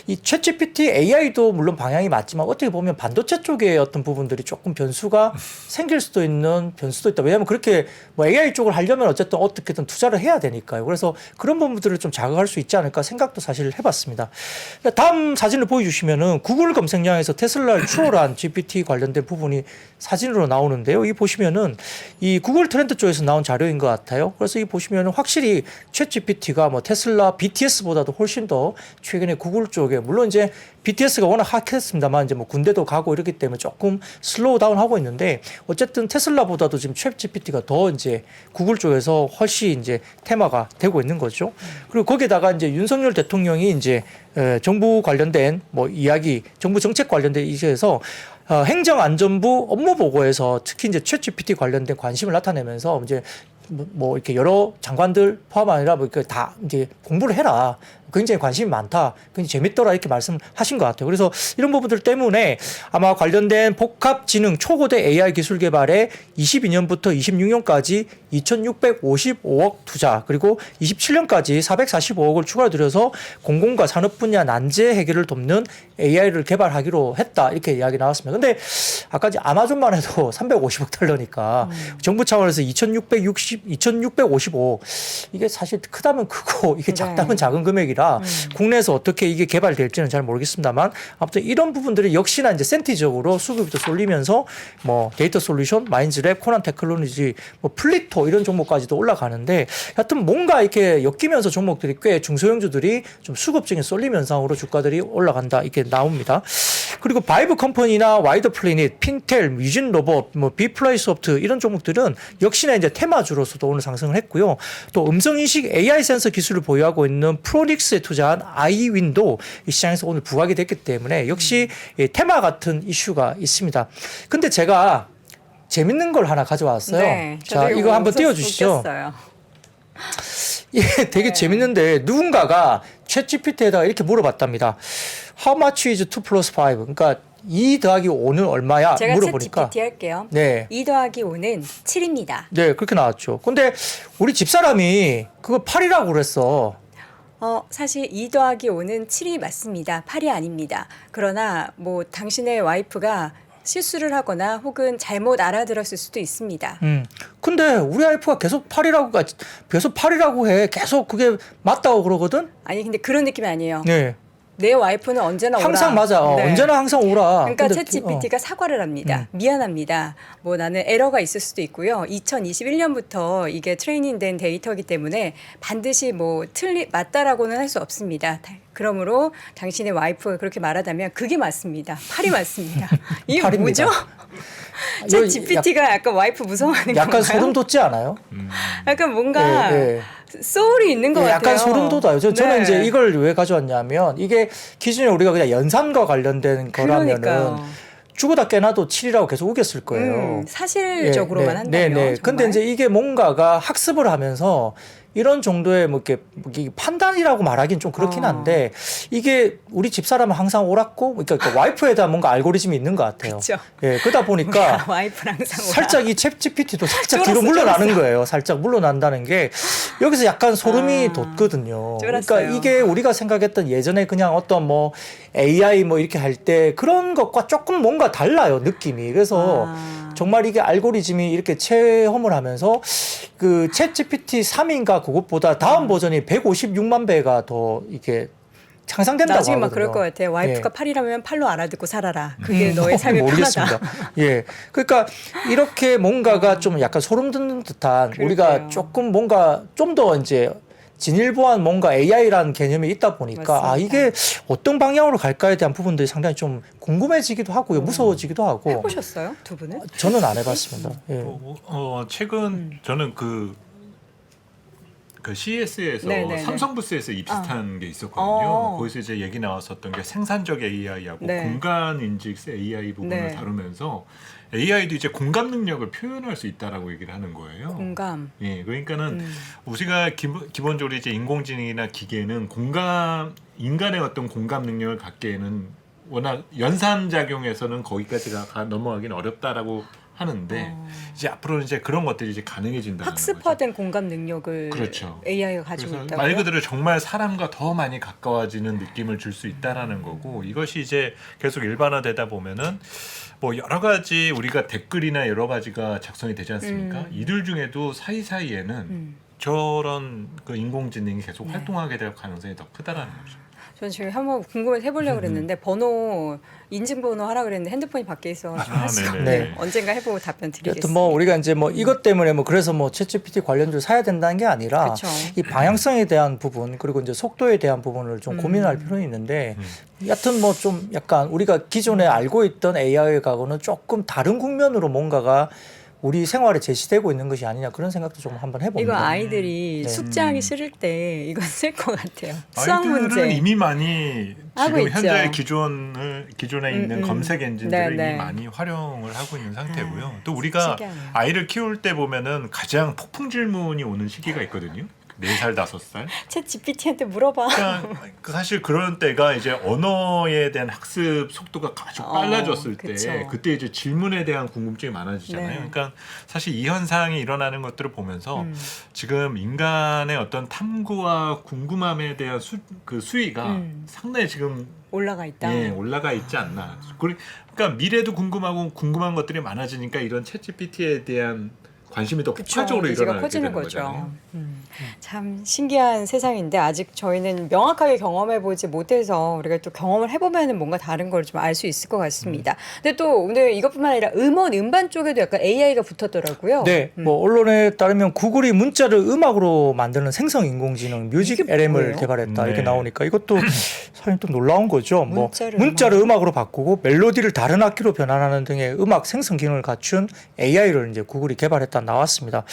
이 챗GPT AI도 물론 방향이 맞지만 어떻게 보면 반도체 쪽의 어떤 부분들이 조금 변수가 생길 수도 있는 변수도 있다. 왜냐하면 그렇게 뭐 AI 쪽을 하려면 어쨌든 어떻게든 투자를 해야 되니까요. 그래서 그런 부분들을 좀 자극할 수 있지 않을까 생각도 사실 해봤습니다. 다음 사진을 보여주시면은 구글 검색량에서 테슬라를 추월한 GPT 관련된 부분이 사진으로 나오는데요. 이 보시면은 이 구글 트렌드 쪽에서 나온 자료인 것 같아요. 그래서 이 보시면은 확실히 챗GPT가 뭐 테슬라 BTS보다도 훨씬 더 최근에 구글 쪽에 물론 이제 BTS가 워낙 핫했습니다만 이제 뭐 군대도 가고 이렇기 때문에 조금 슬로우 다운 하고 있는데 어쨌든 테슬라보다도 지금 챗GPT가 더 이제 구글 쪽에서 훨씬 이제 테마가 되고 있는 거죠. 그리고 거기다가 이제 윤석열 대통령이 이제 정부 관련된 뭐 이야기, 정부 정책 관련된 이슈에서 행정안전부 업무 보고에서 특히 이제 챗GPT 관련된 관심을 나타내면서 이제 뭐 이렇게 여러 장관들 포함 아니라 뭐 다 이제 공부를 해라. 굉장히 관심이 많다. 굉장히 재밌더라. 이렇게 말씀하신 것 같아요. 그래서 이런 부분들 때문에 아마 관련된 복합지능 초고대 AI 기술 개발에 22년부터 26년까지 2,655억 투자 그리고 27년까지 445억을 추가로 들여서 공공과 산업 분야 난제 해결을 돕는 AI를 개발하기로 했다. 이렇게 이야기 나왔습니다. 근데 아까 아마존만 해도 350억 달러니까 정부 차원에서 2,655 이게 사실 크다면 크고 이게 작다면 작은 금액이라 국내에서 어떻게 이게 개발될지는 잘 모르겠습니다만 아무튼 이런 부분들이 역시나 이제 센티적으로 수급이 또 쏠리면서 뭐 데이터 솔루션, 마인즈랩, 코난 테크놀로지, 뭐 플리토 이런 종목까지도 올라가는데 하여튼 뭔가 이렇게 엮이면서 종목들이 꽤 중소형주들이 좀 수급적인 쏠림 현상으로 주가들이 올라간다 이렇게 나옵니다. 그리고 바이브 컴퍼니나 와이드 플래닛, 핀텔, 뮤진 로봇, 뭐 비플라이 소프트 이런 종목들은 역시나 이제 테마주로서도 오늘 상승을 했고요. 또 음성인식 AI 센서 기술을 보유하고 있는 프로닉스에 투자한 아이윈도 이 시장에서 오늘 부각이 됐기 때문에 역시 테마 같은 이슈가 있습니다. 근데 제가 재밌는 걸 하나 가져왔어요. 네, 자, 이거 한번 띄워주시죠. 이게 되게 재밌는데 누군가가 챗GPT에다가 이렇게 물어봤답니다. How much is 2 plus 5? 그러니까 2 더하기 5는 얼마야? 제가 물어보니까. 챗GPT 할게요. 네. 2 더하기 5는 7입니다. 네, 그렇게 나왔죠. 근데 우리 집사람이 그거 8이라고 그랬어. 사실 2 더하기 5는 7이 맞습니다. 8이 아닙니다. 그러나 뭐 당신의 와이프가 실수를 하거나 혹은 잘못 알아들었을 수도 있습니다. 근데 우리 와이프가 계속 8이라고 해. 계속 그게 맞다고 그러거든? 아니 근데 그런 느낌이 아니에요. 네. 내 와이프는 언제나 오라. 항상 맞아. 네. 언제나 항상 오라. 그러니까 근데 챗GPT가 사과를 합니다. 미안합니다. 뭐 나는 에러가 있을 수도 있고요. 2021년부터 이게 트레이닝된 데이터이기 때문에 반드시 뭐 맞다라고는 할 수 없습니다. 그러므로 당신의 와이프가 그렇게 말하다면 그게 맞습니다. 팔이 맞습니다. 이게 팔입니다. 뭐죠? 챗GPT가 약간 와이프 무서워하는 약간 건가요? 소름 돋지 않아요? 약간 뭔가 예. 소울이 있는 것 예, 같아요. 약간 소름 돋아요. 저는 네. 이제 이걸 왜 가져왔냐면 이게 기준이 우리가 그냥 연산과 관련된 거라면은 그러니까요. 죽어다 깨나도 7이라고 계속 우겼을 거예요. 사실적으로만 네, 한다면 네. 정말. 근데 이제 이게 뭔가가 학습을 하면서 이런 정도의 뭐 이렇게 판단이라고 말하기는 좀 그렇긴 한데 이게 우리 집사람은 항상 옳았고 그러니까 와이프에 대한 뭔가 알고리즘이 있는 것 같아요. 그쵸. 예, 그러다 보니까 와이프랑 항상 살짝 이 챗GPT도 살짝 뒤로 쫄았어, 물러나는 쫄았어. 거예요. 살짝 물러난다는 게 여기서 약간 소름이 돋거든요. 쫄았어요. 그러니까 이게 우리가 생각했던 예전에 그냥 어떤 뭐 AI 뭐 이렇게 할 때 그런 것과 조금 뭔가 달라요, 느낌이. 그래서 정말 이게 알고리즘이 이렇게 체험을 하면서 그 챗GPT 3인가 그것보다 다음 버전이 156만 배가 더 이게 향상된다고 나중에 막 하거든요. 그럴 것 같아요. 와이프가 예. 팔이라면 팔로 알아듣고 살아라. 그게 너의 삶의 모르겠습니다. 편하다. 예. 그러니까 이렇게 뭔가가 좀 약간 소름 돋는 듯한 우리가 그러게요. 조금 뭔가 좀 더 이제 진일보한 뭔가 AI라는 개념이 있다 보니까 맞습니다. 이게 어떤 방향으로 갈까에 대한 부분들이 상당히 좀 궁금해지기도 하고요. 무서워지기도 하고. 해보셨어요? 두 분은? 저는 안 해봤습니다. 예. 최근 저는 그 CES에서 네네네. 삼성 부스에서 이 비슷한 게 있었거든요. 어. 거기서 이제 얘기 나왔었던 게 생산적 AI하고 네. 공간 인식 AI 부분을 네. 다루면서 AI도 이제 공감 능력을 표현할 수 있다라고 얘기를 하는 거예요. 공감. 예, 그러니까는 우리가 기본적으로 이제 인공지능이나 기계는 인간의 어떤 공감 능력을 갖기에는 워낙 연산 작용에서는 거기까지가 넘어가기는 어렵다라고 하는데 이제 앞으로는 이제 그런 것들이 이제 가능해진다는 거죠. 학습화된 공감 능력을 그렇죠. AI가 가지고 그래서 있다고. 말 그대로 정말 사람과 더 많이 가까워지는 느낌을 줄 수 있다라는 거고 이것이 이제 계속 일반화되다 보면은 뭐 여러 가지 우리가 댓글이나 여러 가지가 작성이 되지 않습니까? 이들 중에도 사이사이에는 저런 그 인공지능이 계속 활동하게 될 가능성이 더 크다라는 거죠. 저는 지금 한번 궁금해서 해보려고 그랬는데 번호 인증번호 하라 그랬는데 핸드폰이 밖에 있어가지고 할 수가 네네. 없네요. 네. 언젠가 해보고 답변 드리겠습니다. 여튼 뭐 우리가 이제 뭐 이것 때문에 뭐 그래서 뭐 챗GPT 관련주를 사야 된다는 게 아니라 그쵸. 이 방향성에 대한 부분 그리고 이제 속도에 대한 부분을 좀 고민할 필요는 있는데 여튼 뭐 좀 약간 우리가 기존에 알고 있던 AI하고는 조금 다른 국면으로 뭔가가 우리 생활에 제시되고 있는 것이 아니냐 그런 생각도 좀 한번 해봅니다. 이거 아이들이 네. 숙제하기 싫을 때 이건 쓸 것 같아요. 수학 아이들은 문제. 이미 많이 하고 지금 있죠. 현재 기존에 있는 검색 엔진들을 네네. 이미 많이 활용을 하고 있는 상태고요. 또 우리가 신기하네요. 아이를 키울 때 보면은 가장 폭풍 질문이 오는 시기가 있거든요. 4살, 5살. 챗 GPT한테 물어봐. 그러니까 사실 그런 때가 이제 언어에 대한 학습 속도가 아주 빨라졌을 때 그쵸. 그때 이제 질문에 대한 궁금증이 많아지잖아요. 네. 그러니까 사실 이 현상이 일어나는 것들을 보면서 지금 인간의 어떤 탐구와 궁금함에 대한 수위가 상당히 지금 올라가 있다. 예, 올라가 있지 않나. 그러니까 미래도 궁금하고 궁금한 것들이 많아지니까 이런 챗GPT에 대한 관심이 더 폭발적으로 의지가 일어나게 커지는 되는 거죠. 거잖아요. 참 신기한 세상인데 아직 저희는 명확하게 경험해 보지 못해서 우리가 또 경험을 해보면 뭔가 다른 걸 좀 알 수 있을 것 같습니다. 근데 또 오늘 이것뿐만 아니라 음반 쪽에도 약간 AI가 붙었더라고요. 네, 뭐 언론에 따르면 구글이 문자를 음악으로 만드는 생성 인공지능 뮤직 이게 LM을 뭐예요? 개발했다 네. 이렇게 나오니까 이것도 사실 또 놀라운 거죠. 문자를 음악으로 바꾸고 멜로디를 다른 악기로 변환하는 등의 음악 생성 기능을 갖춘 AI를 이제 구글이 개발했다 나왔습니다.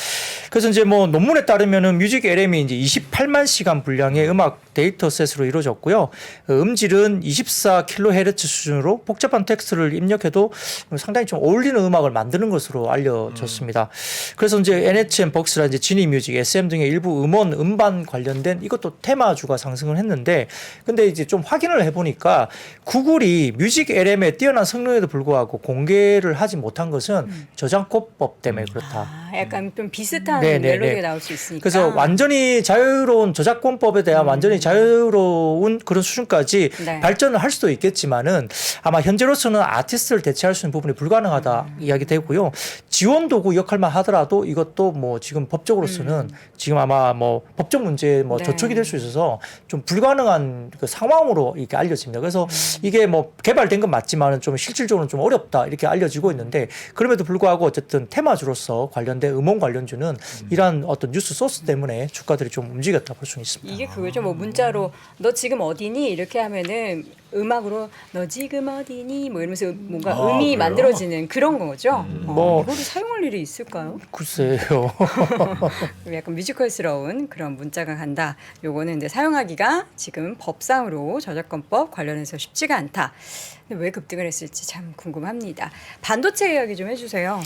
그래서 이제 뭐 논문에 따르면은 뮤직 LM이 이제 28만 시간 분량의 음악 데이터셋으로 이루어졌고요. 음질은 24kHz 수준으로 복잡한 텍스트를 입력해도 상당히 좀 어울리는 음악을 만드는 것으로 알려졌습니다. 그래서 이제 NHN 벅스라 이제 지니 뮤직, SM 등의 일부 음반 관련된 이것도 테마주가 상승을 했는데, 근데 이제 좀 확인을 해보니까 구글이 뮤직 LM의 뛰어난 성능에도 불구하고 공개를 하지 못한 것은 저작권법 때문에 그렇다. 약간 좀 비슷한 네, 네, 멜로디가 네. 나올 수 있으니까. 그래서 완전히 자유로운 저작권법에 대한 완전히 자유로운 그런 수준까지 네. 발전을 할 수도 있겠지만은 아마 현재로서는 아티스트를 대체할 수 있는 부분이 불가능하다 이야기되고요. 지원 도구 역할만 하더라도 이것도 뭐 지금 법적으로서는 지금 아마 뭐 법적 문제 뭐 네. 저촉이 될 수 있어서 좀 불가능한 그 상황으로 이렇게 알려집니다. 그래서 이게 뭐 개발된 건 맞지만은 좀 실질적으로 좀 어렵다 이렇게 알려지고 있는데 그럼에도 불구하고 어쨌든 테마주로서 관련된 음원 관련주는 이러한 어떤 뉴스 소스 때문에 주가들이 좀 움직였다 볼 수 있습니다. 이게 그거죠. 뭐 문자로 너 지금 어디니 이렇게 하면은 음악으로 너 지금 어디니 뭐 이러면서 뭔가 아, 음이 그래요? 만들어지는 그런 거죠. 뭐- 이거를 사용할 일이 있을까요? 글쎄요. 약간 뮤지컬스러운 그런 문자가 간다. 요거는 이제 사용하기가 지금 법상으로 저작권법 관련해서 쉽지가 않다. 근데 왜 급등을 했을지 참 궁금합니다. 반도체 이야기 좀 해주세요.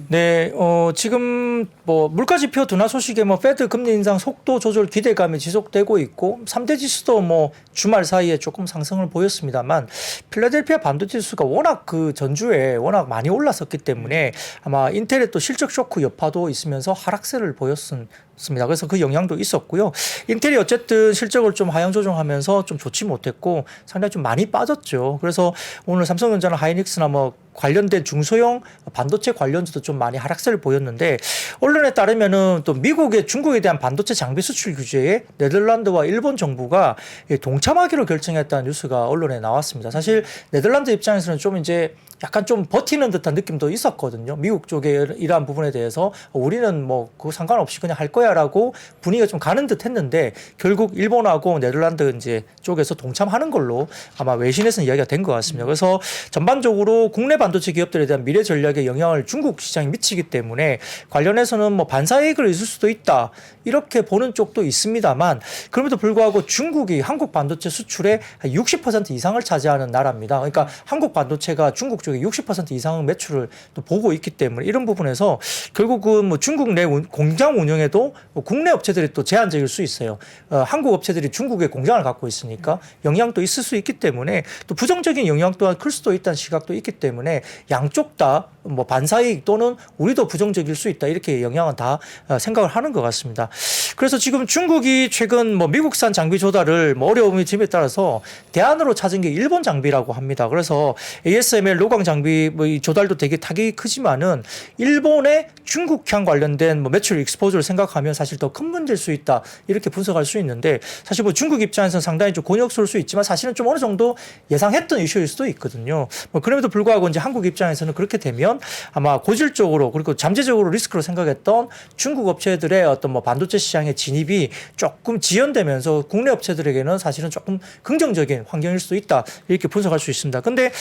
네, 지금 뭐 물가지표 둔화 소식에 뭐 페드 금리 인상 속도 조절 기대감이 지속되고 있고 3대 지수도 뭐 주말 사이에 조금 상승을 보였습니다만 필라델피아 반도체 지수가 워낙 그 전주에 워낙 많이 올랐었기 때문에 아마 인텔의 또 실적 쇼크 여파도 있으면서 하락세를 보였습니다. 그래서 그 영향도 있었고요. 인텔이 어쨌든 실적을 좀 하향 조정하면서 좀 좋지 못했고 상당히 좀 많이 빠졌죠. 그래서 오늘 삼성전자나 하이닉스나 뭐 관련된 중소형 반도체 관련주도 좀 많이 하락세를 보였는데 언론에 따르면은 또 미국의 중국에 대한 반도체 장비 수출 규제에 네덜란드와 일본 정부가 동참하기로 결정했다는 뉴스가 언론에 나왔습니다. 사실 네덜란드 입장에서는 좀 이제 약간 좀 버티는 듯한 느낌도 있었거든요. 미국 쪽에 이러한 부분에 대해서 우리는 뭐 그거 상관없이 그냥 할 거야라고 분위기가 좀 가는 듯 했는데 결국 일본하고 네덜란드 이제 쪽에서 동참하는 걸로 아마 외신에서는 이야기가 된 것 같습니다. 그래서 전반적으로 국내 반도체 기업들에 대한 미래 전략에 영향을 중국 시장에 미치기 때문에 관련해서는 뭐 반사이익을 있을 수도 있다. 이렇게 보는 쪽도 있습니다만 그럼에도 불구하고 중국이 한국 반도체 수출의 60% 이상을 차지하는 나라입니다. 그러니까 한국 반도체가 중국 쪽에 60% 이상 매출을 또 보고 있기 때문에 이런 부분에서 결국은 뭐 중국 내 공장 운영에도 뭐 국내 업체들이 또 제한적일 수 있어요. 한국 업체들이 중국에 공장을 갖고 있으니까 영향도 있을 수 있기 때문에 또 부정적인 영향 또한 클 수도 있다는 시각도 있기 때문에 양쪽 다 뭐 반사이익 또는 우리도 부정적일 수 있다 이렇게 영향은 다 생각을 하는 것 같습니다. 그래서 지금 중국이 최근 뭐 미국산 장비 조달을 뭐 어려움의 점에 따라서 대안으로 찾은 게 일본 장비라고 합니다. 그래서 ASML 노광 장비 뭐 이 조달도 되게 타격이 크지만은 일본의 중국향 관련된 뭐 매출 익스포저를 생각하면 사실 더 큰 문제일 수 있다 이렇게 분석할 수 있는데 사실 뭐 중국 입장에서는 상당히 좀 곤욕스러울 수 있지만 사실은 좀 어느 정도 예상했던 이슈일 수도 있거든요. 뭐 그럼에도 불구하고 이제 한국 입장에서는 그렇게 되면 아마 고질적으로 그리고 잠재적으로 리스크로 생각했던 중국 업체들의 어떤 뭐 반도체 시장의 진입이 조금 지연되면서 국내 업체들에게는 사실은 조금 긍정적인 환경일 수도 있다 이렇게 분석할 수 있습니다. 근데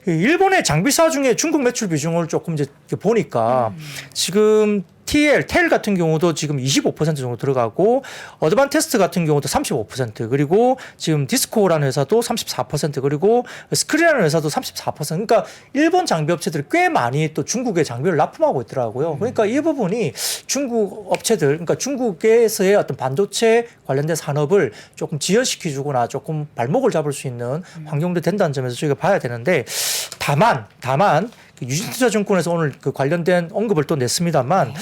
일본의 장비사 중에 중국 매출 비중을 조금 이제 보니까 지금 텔 같은 경우도 지금 25% 정도 들어가고 어드반테스트 같은 경우도 35% 그리고 지금 디스코라는 회사도 34% 그리고 스크린이라는 회사도 34% 그러니까 일본 장비 업체들이 꽤 많이 또 중국에 장비를 납품하고 있더라고요. 그러니까 이 부분이 중국 업체들 그러니까 중국에서의 어떤 반도체 관련된 산업을 조금 지연시켜주거나 조금 발목을 잡을 수 있는 환경도 된다는 점에서 저희가 봐야 되는데 다만 유진투자증권에서 오늘 그 관련된 언급을 또 냈습니다만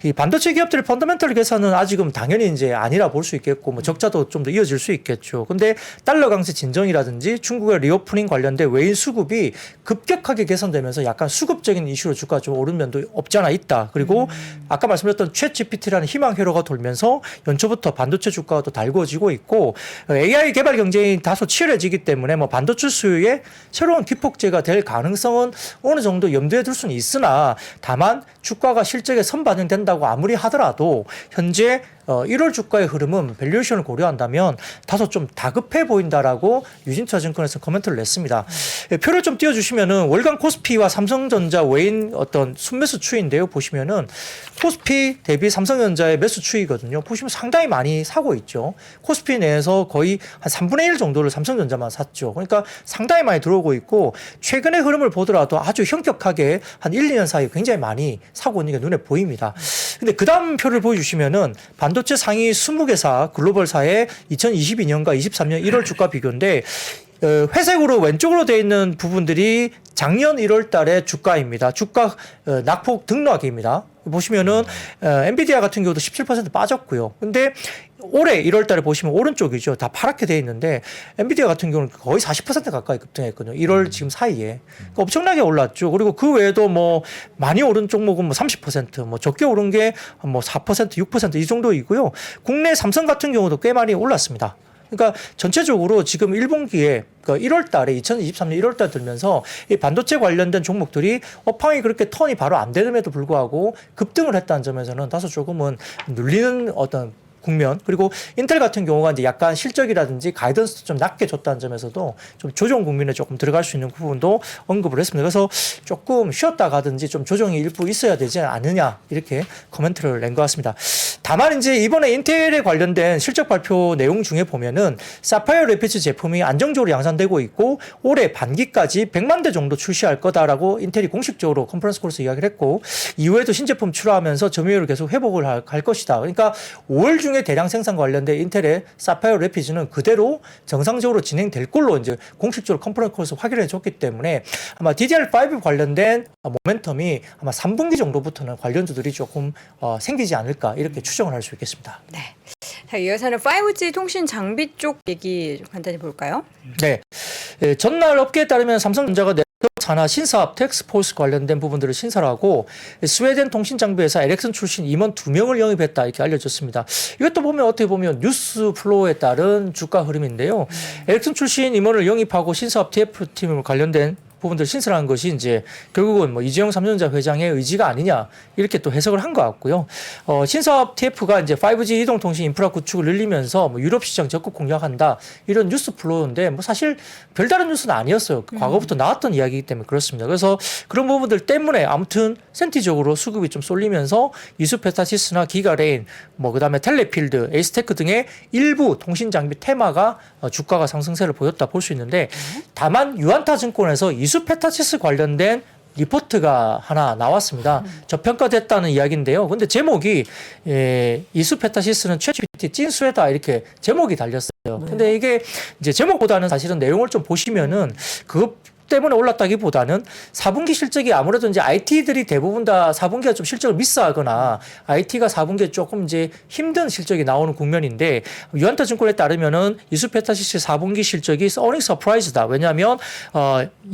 이 반도체 기업들의 펀더멘털 계산은 아직은 당연히 이제 아니라 볼 수 있겠고 뭐 적자도 좀 더 이어질 수 있겠죠. 근데 달러 강세 진정이라든지 중국의 리오프닝 관련된 외인 수급이 급격하게 개선되면서 약간 수급적인 이슈로 주가가 좀 오른 면도 없지 않아 있다. 그리고 아까 말씀드렸던 챗GPT라는 희망 회로가 돌면서 연초부터 반도체 주가가 또 달궈지고 있고 AI 개발 경쟁이 다소 치열해지기 때문에 뭐 반도체 수요에 새로운 기폭제가 될 가능성은 어느 정도 염두에 둘 수는 있으나 다만 주가가 실적에 선반영된다고 아무리 하더라도 현재 1월 주가의 흐름은 밸류에이션을 고려한다면 다소 좀 다급해 보인다라고 유진투자증권에서 코멘트를 냈습니다. 표를 좀 띄워주시면은 월간 코스피와 삼성전자 외인 어떤 순매수 추이인데요. 보시면은 코스피 대비 삼성전자의 매수 추이거든요. 보시면 상당히 많이 사고 있죠. 코스피 내에서 거의 한 3분의 1 정도를 삼성전자만 샀죠. 그러니까 상당히 많이 들어오고 있고 최근의 흐름을 보더라도 아주 현격하게 한 1, 2년 사이에 굉장히 많이 사고 있는 게 눈에 보입니다. 근데 그 다음 표를 보여주시면은 반도체 상위 20개사 글로벌사의 2022년과 23년 1월 주가 비교인데 회색으로 왼쪽으로 되어 있는 부분들이 작년 1월 달의 주가입니다. 주가 낙폭 등락입니다. 보시면은 엔비디아 같은 경우도 17% 빠졌고요. 근데 올해 1월 달에 보시면 오른쪽이죠. 다 파랗게 되어 있는데 엔비디아 같은 경우는 거의 40% 가까이 급등했거든요. 1월 지금 사이에. 그러니까 엄청나게 올랐죠. 그리고 그 외에도 뭐 많이 오른 종목은 뭐 30%, 뭐 적게 오른 게 뭐 4%, 6% 이 정도이고요. 국내 삼성 같은 경우도 꽤 많이 올랐습니다. 그러니까 전체적으로 지금 1분기에 그러니까 1월 달에 2023년 1월 달 들면서 이 반도체 관련된 종목들이 업황이 그렇게 턴이 바로 안 되는데도 불구하고 급등을 했다는 점에서는 다소 조금은 눌리는 어떤 국면, 그리고 인텔 같은 경우가 이제 약간 실적이라든지 가이던스도 좀 낮게 줬다는 점에서도 좀 조정 국면에 조금 들어갈 수 있는 부분도 언급을 했습니다. 그래서 조금 쉬었다 가든지 좀 조정이 일부 있어야 되지 않느냐 이렇게 코멘트를 낸 것 같습니다. 다만 이제 이번에 인텔에 관련된 실적 발표 내용 중에 보면은 사파이어 레피즈 제품이 안정적으로 양산되고 있고 올해 반기까지 100만 대 정도 출시할 거다라고 인텔이 공식적으로 컨퍼런스 콜에서 이야기를 했고, 이후에도 신제품 출하하면서 점유율을 계속 회복을 할 것이다. 그러니까 5월 중에 대량 생산 관련된 인텔의 사파이어 레피즈는 그대로 정상적으로 진행될 걸로 이제 공식적으로 컨퍼런스 콜에서 확인해 줬기 때문에 아마 DDR5 관련된 모멘텀이 아마 3분기 정도부터는 관련주들이 조금 생기지 않을까 이렇게 추정을 할 수 있겠습니다. 네. 자, 이어서는 5G 통신 장비 쪽 얘기 좀 간단히 볼까요? 네. 전날 업계에 따르면 삼성전자가 산하 신사업 텍스포스 관련된 부분들을 신사를 하고 스웨덴 통신 장비 회사 에렉슨 출신 임원 2명을 영입했다 이렇게 알려졌습니다. 이것도 보면 어떻게 보면 뉴스 플로우에 따른 주가 흐름인데요. 에렉슨 출신 임원을 영입하고 신사업 TF팀을 관련된 부분들 신설한 것이 이제 결국은 뭐 이재용 삼성전자 회장의 의지가 아니냐 이렇게 또 해석을 한 것 같고요. 신사업 TF가 이제 5G 이동통신 인프라 구축을 늘리면서 뭐 유럽 시장 적극 공략한다 이런 뉴스 플로우인데 뭐 사실 별다른 뉴스는 아니었어요. 과거부터 나왔던 이야기이기 때문에 그렇습니다. 그래서 그런 부분들 때문에 아무튼 센티적으로 수급이 좀 쏠리면서 이수페타시스나 기가레인 뭐 그다음에 텔레필드, 에이스테크 등의 일부 통신 장비 테마가 주가가 상승세를 보였다 볼 수 있는데, 다만 유안타 증권에서 이수페타시스 관련된 리포트가 하나 나왔습니다. 저평가됐다는 이야기인데요. 근데 제목이 이수페타시스는 챗GPT 찐수혜다 이렇게 제목이 달렸어요. 근데 이게 이제 제목보다는 사실은 내용을 좀 보시면은 그것 때문에 올랐다기보다는 4분기 실적이 아무래도 이제 IT들이 대부분 다 4분기가 좀 실적을 미스하거나 IT가 4분기에 조금 이제 힘든 실적이 나오는 국면인데, 유한타 증권에 따르면은 이수페타시스의 4분기 실적이 어닝 서프라이즈다. 왜냐하면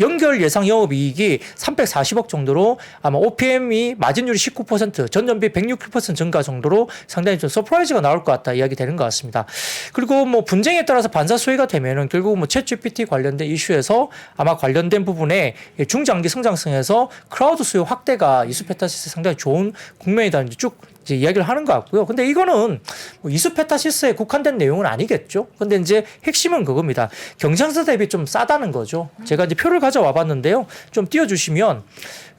연결 예상 영업이익이 340억 정도로 아마 OPM이 마진율이 19%, 전년비 106% 증가 정도로 상당히 좀 서프라이즈가 나올 것 같다 이야기 되는 것 같습니다. 그리고 뭐 분쟁에 따라서 반사 수혜가 되면은 결국 뭐 챗GPT 관련된 이슈에서 아마 관련된 부분에 중장기 성장성에서 크라우드 수요 확대가 이수페타시스 상당히 좋은 국면이다 쭉 이제 이야기를 하는 것 같고요. 근데 이거는 뭐 이수페타시스에 국한된 내용은 아니겠죠. 근데 이제 핵심은 그겁니다. 경쟁사 대비 좀 싸다는 거죠. 제가 이제 표를 가져와 봤는데요. 좀 띄워주시면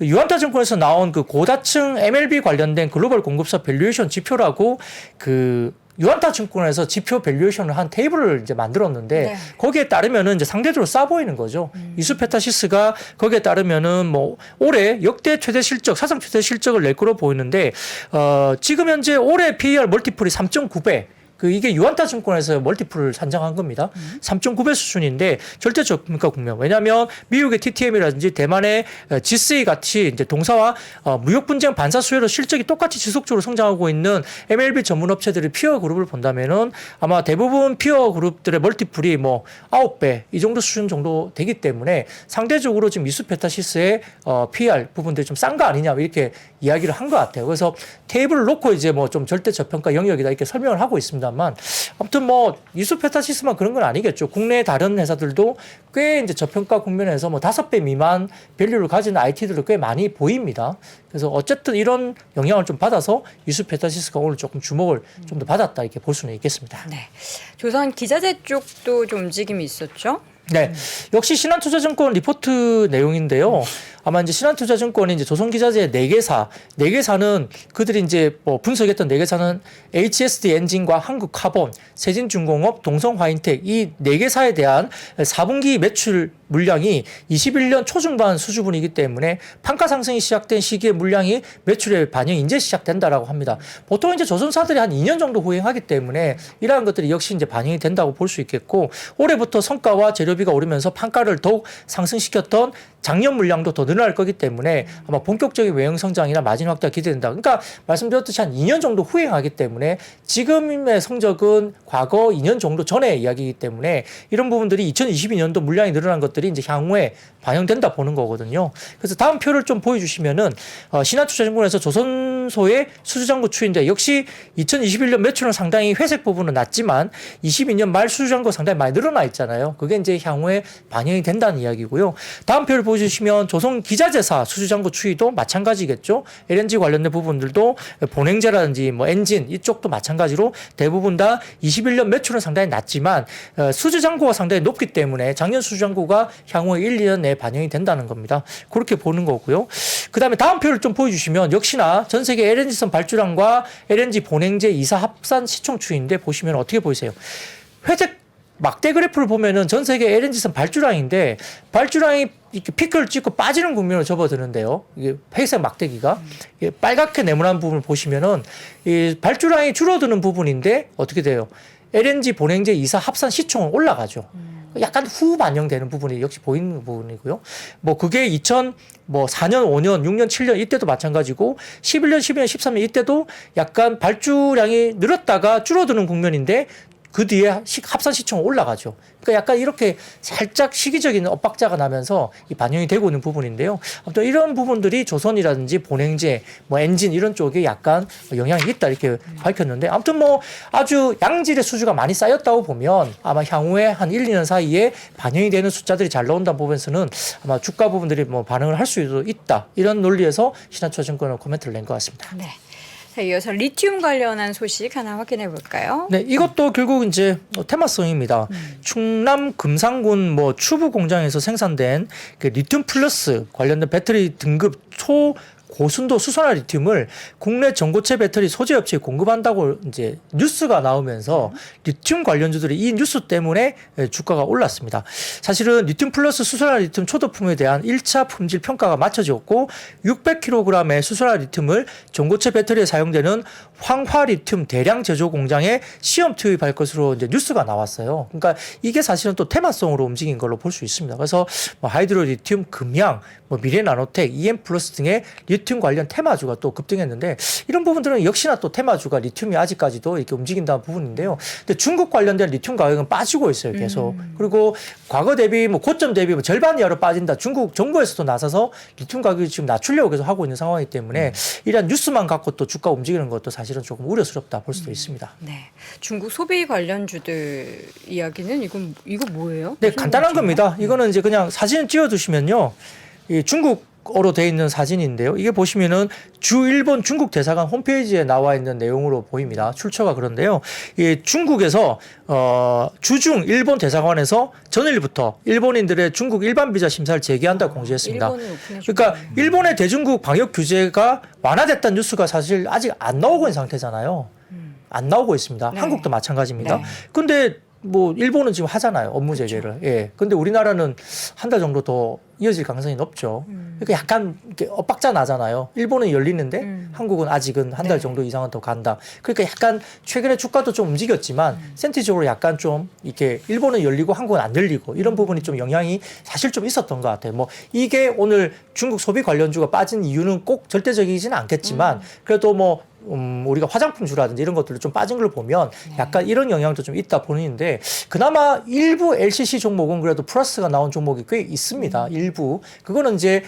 유한타 증권에서 나온 그 고다층 MLB 관련된 글로벌 공급사 밸류에이션 지표라고 그 유한타 증권에서 지표 밸류에이션을 한 테이블을 이제 만들었는데, 네. 거기에 따르면은 이제 상대적으로 싸 보이는 거죠. 이수페타시스가 거기에 따르면은 뭐 올해 역대 최대 실적, 사상 최대 실적을 낼 거로 보이는데, 지금 현재 올해 PER 멀티플이 3.9배. 이게 유한타 증권에서 멀티플을 산정한 겁니다. 3.9배 수준인데 절대 저가 국면. 왜냐하면 미국의 TTM이라든지 대만의 G3 같이 이제 동사와 무역 분쟁 반사 수혜로 실적이 똑같이 지속적으로 성장하고 있는 MLB 전문 업체들의 피어 그룹을 본다면은 아마 대부분 피어 그룹들의 멀티플이 뭐 9배 이 정도 수준 정도 되기 때문에 상대적으로 지금 이수페타시스의 PR 부분들이 좀 싼 거 아니냐 이렇게 이야기를 한 것 같아요. 그래서 테이블을 놓고 이제 뭐 좀 절대 저평가 영역이다 이렇게 설명을 하고 있습니다. 아무튼 뭐 이수페타시스만 그런 건 아니겠죠. 국내 다른 회사들도 꽤 이제 저평가 국면에서 뭐 5배 미만 밸류를 가진 IT들도 꽤 많이 보입니다. 그래서 어쨌든 이런 영향을 좀 받아서 이수페타시스가 오늘 조금 주목을 좀 더 받았다 이렇게 볼 수는 있겠습니다. 네. 조선 기자재 쪽도 좀 움직임이 있었죠? 네, 역시 신한투자증권 리포트 내용인데요. 아마 이제 신한투자증권이 이제 조선기자재 4개사는 그들이 이제 뭐 분석했던 4개사는 HSD 엔진과 한국카본, 세진중공업, 동성화인텍 이 4개사에 대한 4분기 매출 물량이 21년 초중반 수준이기 때문에 판가 상승이 시작된 시기에 물량이 매출에 반영이 이제 시작된다라고 합니다. 보통 이제 조선사들이 한 2년 정도 후행하기 때문에 이러한 것들이 역시 이제 반영이 된다고 볼 수 있겠고 올해부터 성과와 재료비가 오르면서 판가를 더욱 상승시켰던 작년 물량도 더 늘어날 거기 때문에 아마 본격적인 외형 성장이나 마진 확대가 기대된다. 그러니까 말씀드렸듯이 한 2년 정도 후행하기 때문에 지금의 성적은 과거 2년 정도 전의 이야기이기 때문에 이런 부분들이 2022년도 물량이 늘어난 것들이 이제 향후에 반영된다 보는 거거든요. 그래서 다음 표를 좀 보여주시면은 신한투자증권에서 조선소의 수주잔고 추이인데 역시 2021년 매출은 상당히 회색 부분은 낮지만 22년 말 수주잔고 상당히 많이 늘어나 있잖아요. 그게 이제 향후에 반영이 된다는 이야기고요. 다음 표를 보여주시면 조선기자재사 수주잔고 추이도 마찬가지겠죠. LNG 관련된 부분들도 본행제라든지 뭐 엔진 이쪽도 마찬가지로 대부분 다 21년 매출은 상당히 낮지만 수주잔고가 상당히 높기 때문에 작년 수주잔고가 향후에 1, 2년 내에 반영이 된다는 겁니다. 그렇게 보는 거고요. 그 다음에 다음 표를 좀 보여주시면 역시나 전 세계 LNG선 발주량과 LNG 본행제 이사 합산 시총 추이인데 보시면 어떻게 보이세요? 회색 막대 그래프를 보면은 전 세계 LNG선 발주량인데 발주량이 이렇게 피크를 찍고 빠지는 국면으로 접어드는데요. 이게 회색 막대기가 빨갛게 네모난 부분을 보시면은 이 발주량이 줄어드는 부분인데 어떻게 돼요? LNG 본행제 이사 합산 시총은 올라가죠. 약간 후 반영되는 부분이 역시 보이는 부분이고요. 뭐 그게 2004년, 5년, 6년, 7년 이때도 마찬가지고 11년, 12년, 13년 이때도 약간 발주량이 늘었다가 줄어드는 국면인데 그 뒤에 합산 시총은 올라가죠. 그러니까 약간 이렇게 살짝 시기적인 엇박자가 나면서 이 반영이 되고 있는 부분인데요. 아무튼 이런 부분들이 조선이라든지 본행제, 뭐 엔진 이런 쪽에 약간 영향이 있다 이렇게 밝혔는데 아무튼 뭐 아주 양질의 수주가 많이 쌓였다고 보면 아마 향후에 한 1, 2년 사이에 반영이 되는 숫자들이 잘 나온다는 부분에서는 아마 주가 부분들이 뭐 반응을 할 수도 있다. 이런 논리에서 신한투자증권은 코멘트를 낸 것 같습니다. 네. 자, 이어서 리튬 관련한 소식 하나 확인해 볼까요? 네, 이것도 결국 이제 테마성입니다. 충남 금산군 뭐 추부 공장에서 생산된 그 리튬 플러스 관련된 배터리 등급 고순도 수소나 리튬을 국내 전고체 배터리 소재 업체에 공급한다고 이제 뉴스가 나오면서 리튬 관련주들이 이 뉴스 때문에 주가가 올랐습니다. 사실은 리튬 플러스 수소나 리튬 초도품에 대한 1차 품질 평가가 마쳐졌고 600kg의 수소나 리튬을 전고체 배터리에 사용되는 황화 리튬 대량 제조 공장에 시험 투입할 것으로 이제 뉴스가 나왔어요. 그러니까 이게 사실은 또 테마성으로 움직인 걸로 볼 수 있습니다. 그래서 뭐 하이드로 리튬, 금양, 뭐 미래 나노텍, EM 플러스 등의 리튬 관련 테마주가 또 급등했는데 이런 부분들은 역시나 또 테마주가 리튬이 아직까지도 이렇게 움직인다는 부분인데요. 근데 중국 관련된 리튬 가격은 빠지고 있어요, 계속. 그리고 과거 대비 뭐 고점 대비 뭐 절반 이하로 빠진다. 중국 정부에서도 나서서 리튬 가격을 지금 낮추려고 계속 하고 있는 상황이기 때문에 이런 뉴스만 갖고 또 주가 움직이는 것도 사실은 조금 우려스럽다 볼 수도 있습니다. 네. 중국 소비 관련주들 이야기는 이거 뭐예요? 네, 무슨 간단한 관련주인가요? 겁니다. 이거는 이제 그냥 사진 찍어두시면요. 이 중국어로 되어 있는 사진인데요. 이게 보시면은 주 일본 중국 대사관 홈페이지에 나와 있는 내용으로 보입니다. 출처가 그런데요. 이 중국에서 주중 일본 대사관에서 전일부터 일본인들의 중국 일반 비자 심사를 재개한다고 공지했습니다. 일본을 오픈해 그러니까 일본의 대중국 방역 규제가 완화됐다는 뉴스가 사실 아직 안 나오고 있는 상태잖아요. 안 나오고 있습니다. 네. 한국도 마찬가지입니다. 네. 근데 뭐 일본은 지금 하잖아요. 업무 제재를. 예. 근데 우리나라는 한 달 정도 더 이어질 가능성이 높죠. 그러니까 약간 이렇게 엇박자 나잖아요. 일본은 열리는데 한국은 아직은 한 달 정도 이상은 더 간다. 그러니까 약간 최근에 주가도 좀 움직였지만 센티적으로 약간 좀 이렇게 일본은 열리고 한국은 안 열리고 이런 부분이 좀 영향이 사실 좀 있었던 것 같아요. 뭐 이게 오늘 중국 소비 관련주가 빠진 이유는 꼭 절대적이지는 않겠지만 그래도 뭐 우리가 화장품주라든지 이런 것들도 좀 빠진 걸 보면 약간 이런 영향도 좀 있다 보이는데 그나마 일부 LCC 종목은 그래도 플러스가 나온 종목이 꽤 있습니다. 일부. 그거는 이제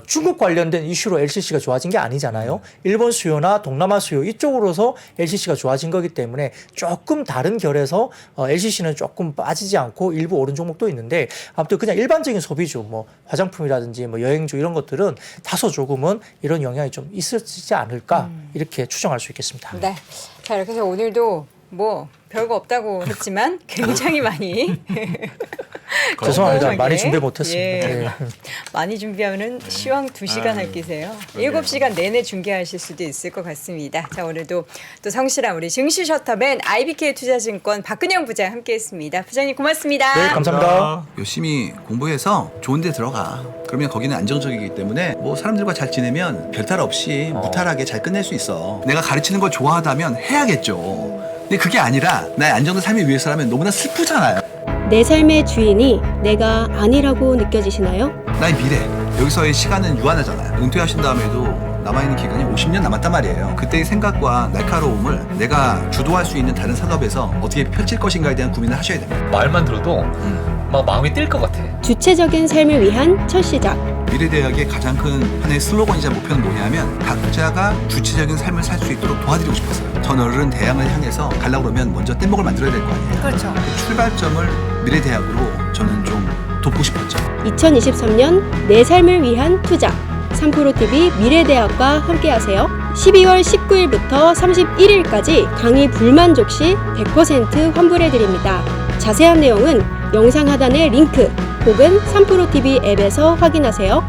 중국 관련된 이슈로 LCC가 좋아진 게 아니잖아요. 일본 수요나 동남아 수요 이쪽으로서 LCC가 좋아진 거기 때문에 조금 다른 결에서 LCC는 조금 빠지지 않고 일부 오른 종목도 있는데 아무튼 그냥 일반적인 소비주 뭐 화장품이라든지 뭐 여행주 이런 것들은 다소 조금은 이런 영향이 좀 있었지 않을까 이렇게 추정할 수 있겠습니다. 네. 자, 이렇게 해서 오늘도 뭐 별거 없다고 했지만 굉장히 많이 죄송합니다. 건강하게. 많이 준비 못했습니다. 예. 예. 많이 준비하면 시황 2시간 아유, 할기세요. 그러게요. 7시간 내내 중계하실 수도 있을 것 같습니다. 자, 오늘도 또 성실한 우리 증시 셔터맨 IBK 투자증권 박근영 부장 함께했습니다. 부장님 고맙습니다. 네, 감사합니다. 열심히 공부해서 좋은 데 들어가. 그러면 거기는 안정적이기 때문에 뭐 사람들과 잘 지내면 별탈 없이 무탈하게 잘 끝낼 수 있어. 내가 가르치는 걸 좋아하다면 해야겠죠. 근데 그게 아니라 나의 안정된 삶을 위해서라면 너무나 슬프잖아요. 내 삶의 주인이 내가 아니라고 느껴지시나요? 나의 미래. 여기서의 시간은 유한하잖아요. 은퇴하신 다음에도 남아있는 기간이 50년 남았단 말이에요. 그때의 생각과 날카로움을 내가 주도할 수 있는 다른 산업에서 어떻게 펼칠 것인가에 대한 고민을 하셔야 됩니다. 말만 들어도 막 마음이 뛸 것 같아. 주체적인 삶을 위한 첫 시작. 미래대학의 가장 큰 하나의 슬로건이자 목표는 뭐냐면 각자가 주체적인 삶을 살 수 있도록 도와드리고 싶었어요. 더 넓은 대학을 향해서 가려고 그러면 먼저 뗏목을 만들어야 될 거 아니에요. 그렇죠. 그 출발점을 미래대학으로 저는 좀 돕고 싶었죠. 2023년 내 삶을 위한 투자. 3프로TV 미래대학과 함께하세요. 12월 19일부터 31일까지 강의 불만족 시 100% 환불해드립니다. 자세한 내용은 영상 하단의 링크 혹은 3프로TV 앱에서 확인하세요.